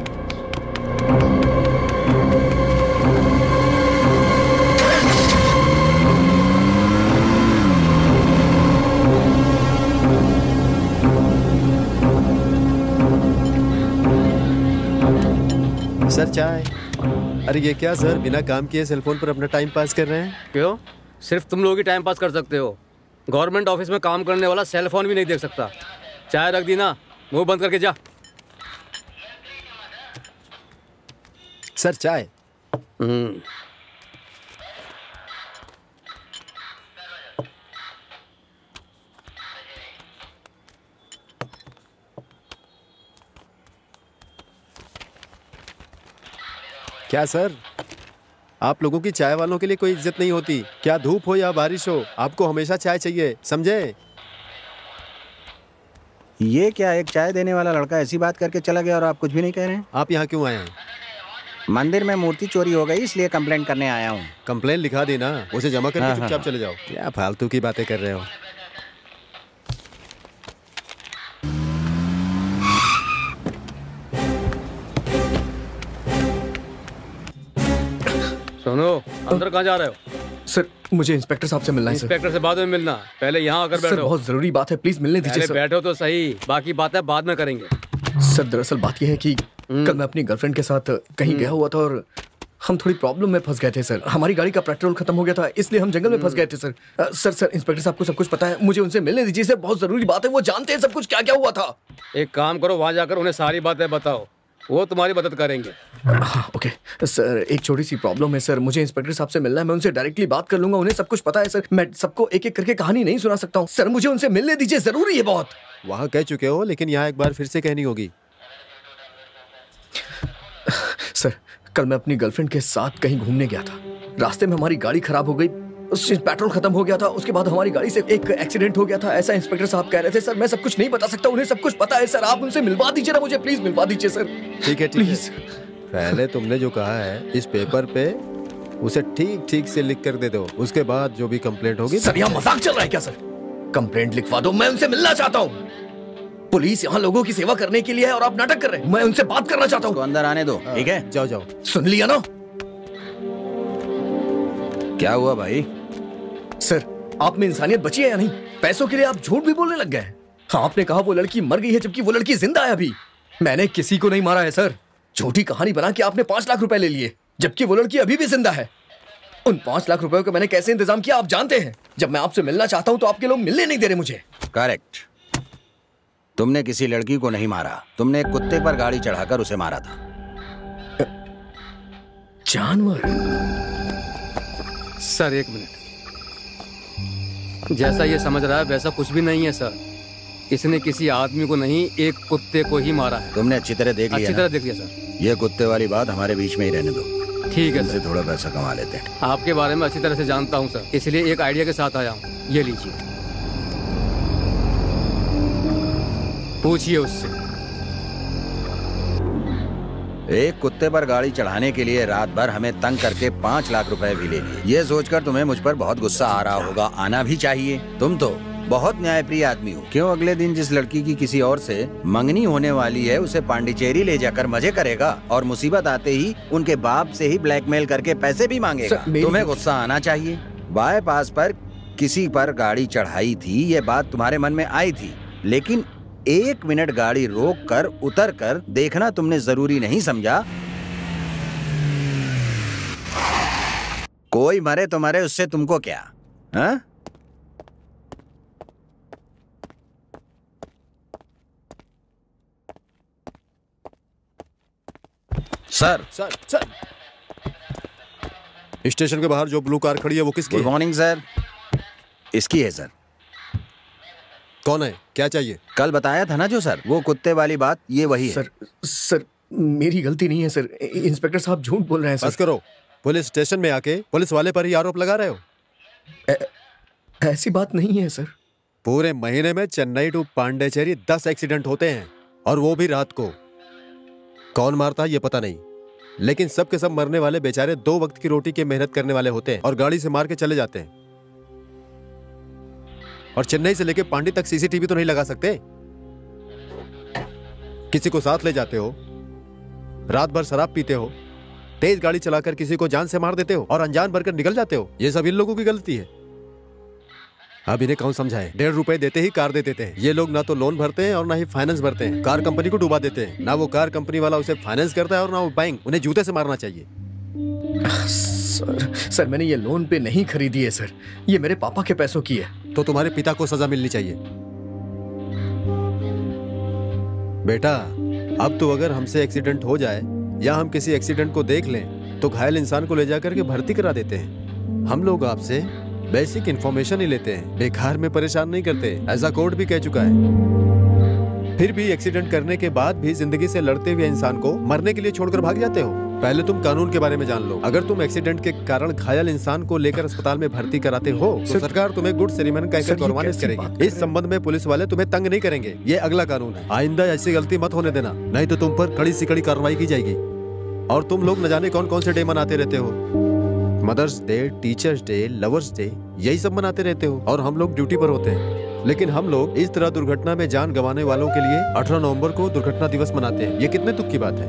सर चाय। अरे ये क्या सर, बिना काम किए सेलफोन पर अपना टाइम पास कर रहे हैं?
क्यों? सिर्फ तुम लोग ही टाइम पास कर सकते हो। गवर्नमेंट ऑफिस में काम करने वाला सेल फोन भी नहीं देख सकता। चाय रख दी ना, मुंह बंद करके जा।
सर चाय। क्या सर, आप लोगों की चाय वालों के लिए कोई इज्जत नहीं होती क्या? धूप हो या बारिश हो, आपको हमेशा चाय चाहिए, समझे?
ये क्या, एक चाय देने वाला लड़का ऐसी बात करके चला गया और आप कुछ भी नहीं कह रहे हैं?
आप यहाँ क्यों आए हैं?
मंदिर में मूर्ति चोरी हो गई, इसलिए कंप्लेंट करने आया हूँ।
कंप्लेंट लिखा देना, उसे जमा करके चुपचाप चले जाओ। क्या फालतू की बातें कर रहे हो?
सुनो, अंदर कहाँ जा रहे हो?
सर मुझे इंस्पेक्टर साहब से मिलना है।
इंस्पेक्टर से बाद में मिलना, पहले यहाँ आकर बैठो।
सर बहुत जरूरी बात है, प्लीज मिलने दीजिए सर।
बैठो तो सही, बाकी बातें बाद में करेंगे।
सर दरअसल बात यह है कि कल मैं अपनी गर्लफ्रेंड के साथ कहीं गया हुआ था और हम थोड़ी प्रॉब्लम में फंस गए थे सर। हमारी गाड़ी का पेट्रोल खत्म हो गया था, इसलिए हम जंगल में फंस गए थे सर। सर इंस्पेक्टर साहब को सब कुछ पता है, मुझे उनसे मिलने दीजिए सर, बहुत जरूरी बात है। वो जानते हैं सब कुछ क्या क्या हुआ था।
एक काम करो, वहां जाकर उन्हें सारी बातें बताओ, वो तुम्हारी मदद करेंगे।
हाँ ओके सर, एक छोटी सी प्रॉब्लम है सर, मुझे इंस्पेक्टर साहब से मिलना है। मैं उनसे डायरेक्टली बात कर लूंगा, उन्हें सब कुछ पता है सर। मैं सबको एक एक करके कहानी नहीं सुना सकता हूँ सर, मुझे उनसे मिलने दीजिए, जरूरी है बहुत।
वहाँ कह चुके हो, लेकिन यहाँ एक बार फिर से कहनी होगी।
सर कल मैं अपनी गर्लफ्रेंड के साथ कहीं घूमने गया था, रास्ते में हमारी गाड़ी खराब हो गई, उससे पेट्रोल खत्म हो गया था, उसके बाद हमारी गाड़ी से एक एक्सीडेंट हो गया था, ऐसा इंस्पेक्टर साहब कह रहे थे सर। मैं सब कुछ नहीं बता सकता, उन्हें सब कुछ पता है सर। आप उनसे मिलवा दीजिए ना मुझे, प्लीज मिलवा दीजिए सर।
ठीक है
प्लीज।
पहले तुमने जो कहा है इस पेपर पे उसे ठीक ठीक से लिख कर दे दो, उसके बाद जो भी कंप्लेंट होगी।
सर यहाँ मजाक चल रहा है क्या सर? कंप्लेंट लिखवा दो, मैं उनसे मिलना चाहता हूँ। पुलिस यहाँ लोगों की सेवा करने के लिए है और आप नाटक कर रहे हैं। मैं उनसे बात करना चाहता हूँ।
अंदर आने दो, ठीक है?
जाओ जाओ।
सुन लिया ना?
क्या हुआ भाई?
सर आप में इंसानियत बची है या नहीं? पैसों के लिए आप झूठ भी बोलने लग गए हैं। हाँ, आपने कहा वो लड़की मर गई है, जबकि वो लड़की जिंदा है अभी। मैंने किसी को नहीं मारा है सर। झूठी कहानी बना के आपने 5 लाख रुपए ले लिए, जबकि वो लड़की अभी भी जिंदा है। उन 5 लाख रुपए का मैंने कैसे इंतजाम किया आप जानते हैं। जब मैं आपसे मिलना चाहता हूं तो आपके लोग मिलने नहीं दे रहे मुझे।
करेक्ट, तुमने किसी लड़की को नहीं मारा, तुमने एक कुत्ते पर गाड़ी चढ़ाकर उसे मारा था।
जानवर?
सर एक मिनट, जैसा ये समझ रहा है वैसा कुछ भी नहीं है सर। इसने किसी आदमी को नहीं, एक कुत्ते को ही मारा है।
तुमने अच्छी तरह देख लिया?
अच्छी तरह देख लिया सर।
ये कुत्ते वाली बात हमारे बीच में ही रहने दो।
ठीक है
सर, थोड़ा पैसा कमा लेते हैं।
आपके बारे में अच्छी तरह से जानता हूँ सर, इसलिए एक आइडिया के साथ आया हूँ। ये लीजिए, पूछिए उससे।
एक कुत्ते पर गाड़ी चढ़ाने के लिए रात भर हमें तंग करके 5 लाख रुपए भी ले लिए। ये सोचकर तुम्हें मुझ पर बहुत गुस्सा आ रहा होगा, आना भी चाहिए। तुम तो बहुत न्यायप्रिय आदमी हो। क्यों अगले दिन जिस लड़की की किसी और से मंगनी होने वाली है उसे पांडिचेरी ले जाकर मजे करेगा और मुसीबत आते ही उनके बाप से ही ब्लैकमेल करके पैसे भी मांगेगा। तुम्हें गुस्सा आना चाहिए। बाईपास पर किसी पर गाड़ी चढ़ाई थी, ये बात तुम्हारे मन में आई थी, लेकिन 1 मिनट गाड़ी रोक कर उतर कर देखना तुमने जरूरी नहीं समझा। कोई मरे तो मरे, उससे तुमको क्या? हाँ? सर
स्टेशन के बाहर जो ब्लू कार खड़ी है वो किसकी है?
Good morning sir. इसकी है सर।
कौन है, क्या चाहिए?
कल बताया था ना जो सर, वो कुत्ते वाली बात, ये वही है।
सर मेरी गलती नहीं है सर। इंस्पेक्टर साहब झूठ बोल रहे हैं सर।
बस करो। पुलिस स्टेशन में आके पुलिस वाले पर ही आरोप लगा रहे हो।
ऐसी बात नहीं है सर।
पूरे महीने में चेन्नई टू पांडिचेरी 10 एक्सीडेंट होते हैं, और वो भी रात को। कौन मारता है ये पता नहीं, लेकिन सब के सब मरने वाले बेचारे 2 वक्त की रोटी की मेहनत करने वाले होते हैं और गाड़ी से मार के चले जाते हैं। और चेन्नई से लेके पांडी तक सीसीटीवी तो नहीं लगा सकते। किसी को साथ ले जाते हो, रात भर शराब पीते हो, तेज गाड़ी चलाकर किसी को जान से मार देते हो और अनजान बनकर निकल जाते हो। ये सब इन लोगों की गलती है। अब इन्हें कौन समझाए? 1.5 रुपए देते ही कार दे देते हैं। ये लोग ना तो लोन भरते हैं और ना ही फाइनेंस भरते हैं। कार कंपनी को डुबा देते हैं। ना वो कार कंपनी वाला उसे फाइनेंस करता है और ना वो बैंक। उन्हें जूते से मारना चाहिए।
सर मैंने ये लोन पे नहीं खरीदी है सर, ये मेरे पापा के पैसों की है।
तो तुम्हारे पिता को सजा मिलनी चाहिए। बेटा, अब तो अगर हमसे एक्सीडेंट हो जाए या हम किसी एक्सीडेंट को देख लें तो घायल इंसान को ले जाकर के भर्ती करा देते हैं। हम लोग आपसे बेसिक इंफॉर्मेशन ही लेते हैं, बेकार में परेशान नहीं करते। ऐसा कोर्ट भी कह चुका है। फिर भी एक्सीडेंट करने के बाद भी जिंदगी से लड़ते हुए इंसान को मरने के लिए छोड़कर भाग जाते हो। पहले तुम कानून के बारे में जान लो। अगर तुम एक्सीडेंट के कारण घायल इंसान को लेकर अस्पताल में भर्ती कराते हो तो सरकार तुम्हें गुड सेरेमनी कहकर गौरवान्वित करेगी। इस संबंध में पुलिस वाले तुम्हें तंग नहीं करेंगे। ये अगला कानून है। आइंदा ऐसी गलती मत होने देना, नहीं तो तुम पर कड़ी से कड़ी कार्रवाई की जाएगी। और तुम लोग न जाने कौन कौन से डे मनाते रहते हो। Mother's day, teachers' day, lovers' day, यही सब मनाते रहते हो और हम लोग ड्यूटी पर होते हैं। लेकिन हम लोग इस तरह दुर्घटना में जान गंवाने वालों के लिए 18 नवंबर को दुर्घटना दिवस मनाते हैं। ये कितने दुख की बात है,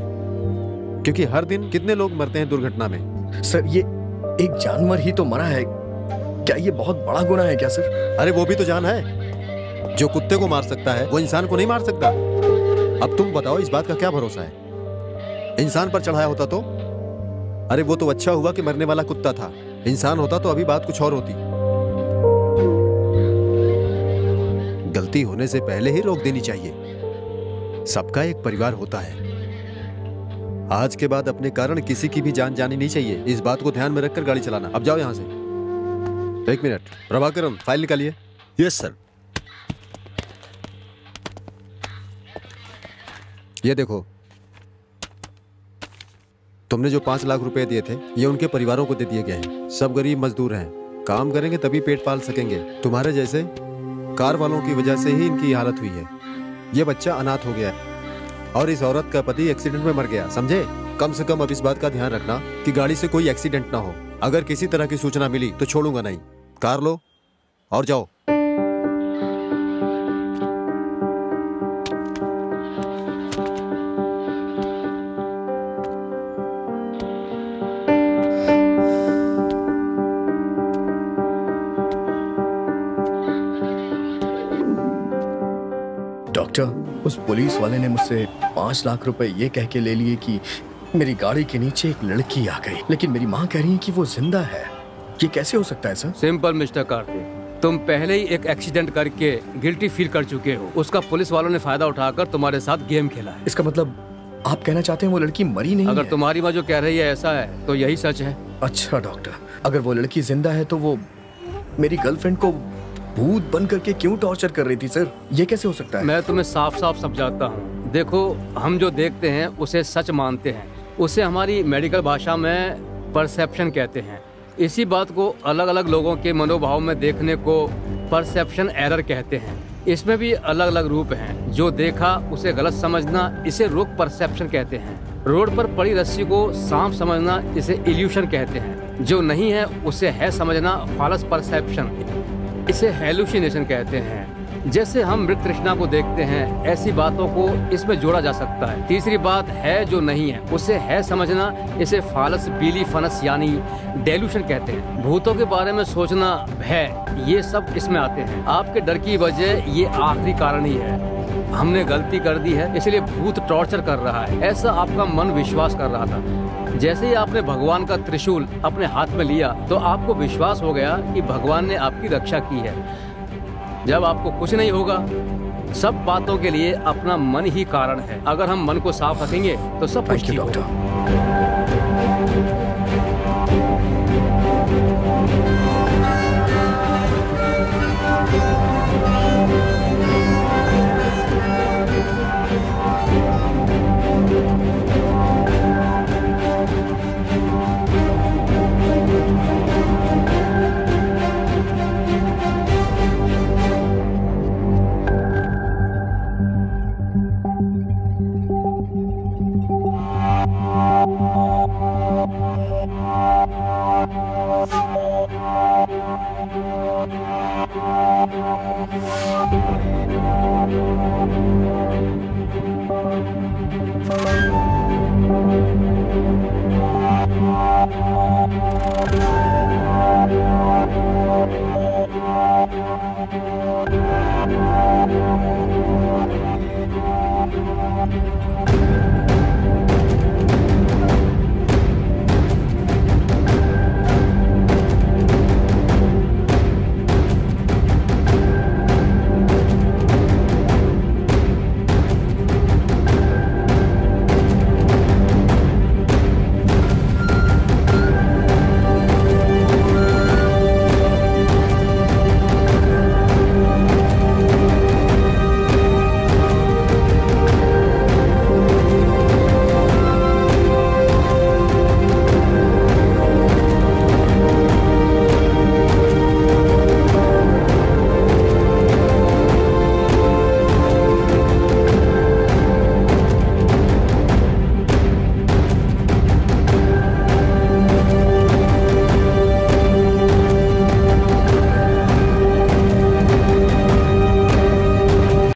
क्योंकि हर दिन कितने लोग मरते हैं दुर्घटना में।
सर ये एक जानवर ही तो मरा है, क्या ये बहुत बड़ा गुनाह है क्या सर?
अरे वो भी तो जान है। जो कुत्ते को मार सकता है वो इंसान को नहीं मार सकता। अब तुम बताओ, इस बात का क्या भरोसा है? इंसान पर चढ़ाया होता तो? अरे वो तो अच्छा हुआ कि मरने वाला कुत्ता था। इंसान होता तो अभी बात कुछ और होती। गलती होने से पहले ही रोक देनी चाहिए। सबका एक परिवार होता है। आज के बाद अपने कारण किसी की भी जान जानी नहीं चाहिए। इस बात को ध्यान में रखकर गाड़ी चलाना। अब जाओ यहां से। 1 मिनट, प्रभाकरन फाइल निकालिए।
Yes sir.
ये देखो, तुमने जो 5 लाख रुपए दिए थे ये उनके परिवारों को दे दिए गए हैं। सब गरीब मजदूर हैं, काम करेंगे तभी पेट पाल सकेंगे। तुम्हारे जैसे कार वालों की वजह से ही इनकी हालत हुई है। ये बच्चा अनाथ हो गया है और इस औरत का पति एक्सीडेंट में मर गया, समझे? कम से कम अब इस बात का ध्यान रखना कि गाड़ी से कोई एक्सीडेंट ना हो। अगर किसी तरह की सूचना मिली तो छोड़ूंगा नहीं। कार लो और जाओ।
डॉक्टर, उस पुलिस वाले ने मुझसे 5 लाख रुपए ये कह के ले लिए कि मेरी गाड़ी के नीचे एक लड़की आ गई, लेकिन मेरी माँ कह रही है कि वो जिंदा है। ये कैसे हो सकता है सर?
सिंपल मिस्टर कार्तिक, तुम पहले ही एक एक्सीडेंट करके गिल्टी फील कर चुके हो। उसका पुलिस वालों ने फायदा उठाकर तुम्हारे साथ गेम खेला है।
इसका मतलब आप कहना चाहते हैं वो लड़की मरी नहीं?
अगर तुम्हारी माँ जो कह रही है ऐसा है तो यही सच है।
अच्छा डॉक्टर, अगर वो लड़की जिंदा है तो वो मेरी गर्लफ्रेंड को भूत बन करके क्यों टॉर्चर कर रही थी सर? ये कैसे हो सकता है?
मैं तुम्हें साफ साफ समझाता हूँ। देखो, हम जो देखते हैं उसे सच मानते हैं। उसे हमारी मेडिकल भाषा में परसेप्शन कहते हैं। इसी बात को अलग अलग लोगों के मनोभाव में देखने को परसेप्शन एरर कहते हैं। इसमें भी अलग अलग रूप हैं। जो देखा उसे गलत समझना, इसे रोग परसेप्शन कहते हैं। रोड पर पड़ी रस्सी को सांप समझना, इसे इल्यूशन कहते हैं। जो नहीं है उसे है समझना, फॉल्स परसेप्शन। इसे हेलुसिनेशन कहते हैं। जैसे हम मृत तृष्णा को देखते हैं, ऐसी बातों को इसमें जोड़ा जा सकता है। तीसरी बात है जो नहीं है उसे है समझना, इसे फालस बीली फनस यानी डेल्यूशन कहते हैं। भूतों के बारे में सोचना, भय, ये सब इसमें आते हैं। आपके डर की वजह ये आखिरी कारण ही है। हमने गलती कर दी है इसलिए भूत टॉर्चर कर रहा है, ऐसा आपका मन विश्वास कर रहा था। जैसे ही आपने भगवान का त्रिशूल अपने हाथ में लिया तो आपको विश्वास हो गया कि भगवान ने आपकी रक्षा की है। जब आपको कुछ नहीं होगा, सब बातों के लिए अपना मन ही कारण है। अगर हम मन को साफ रखेंगे तो सब कुछ ठीक होगा।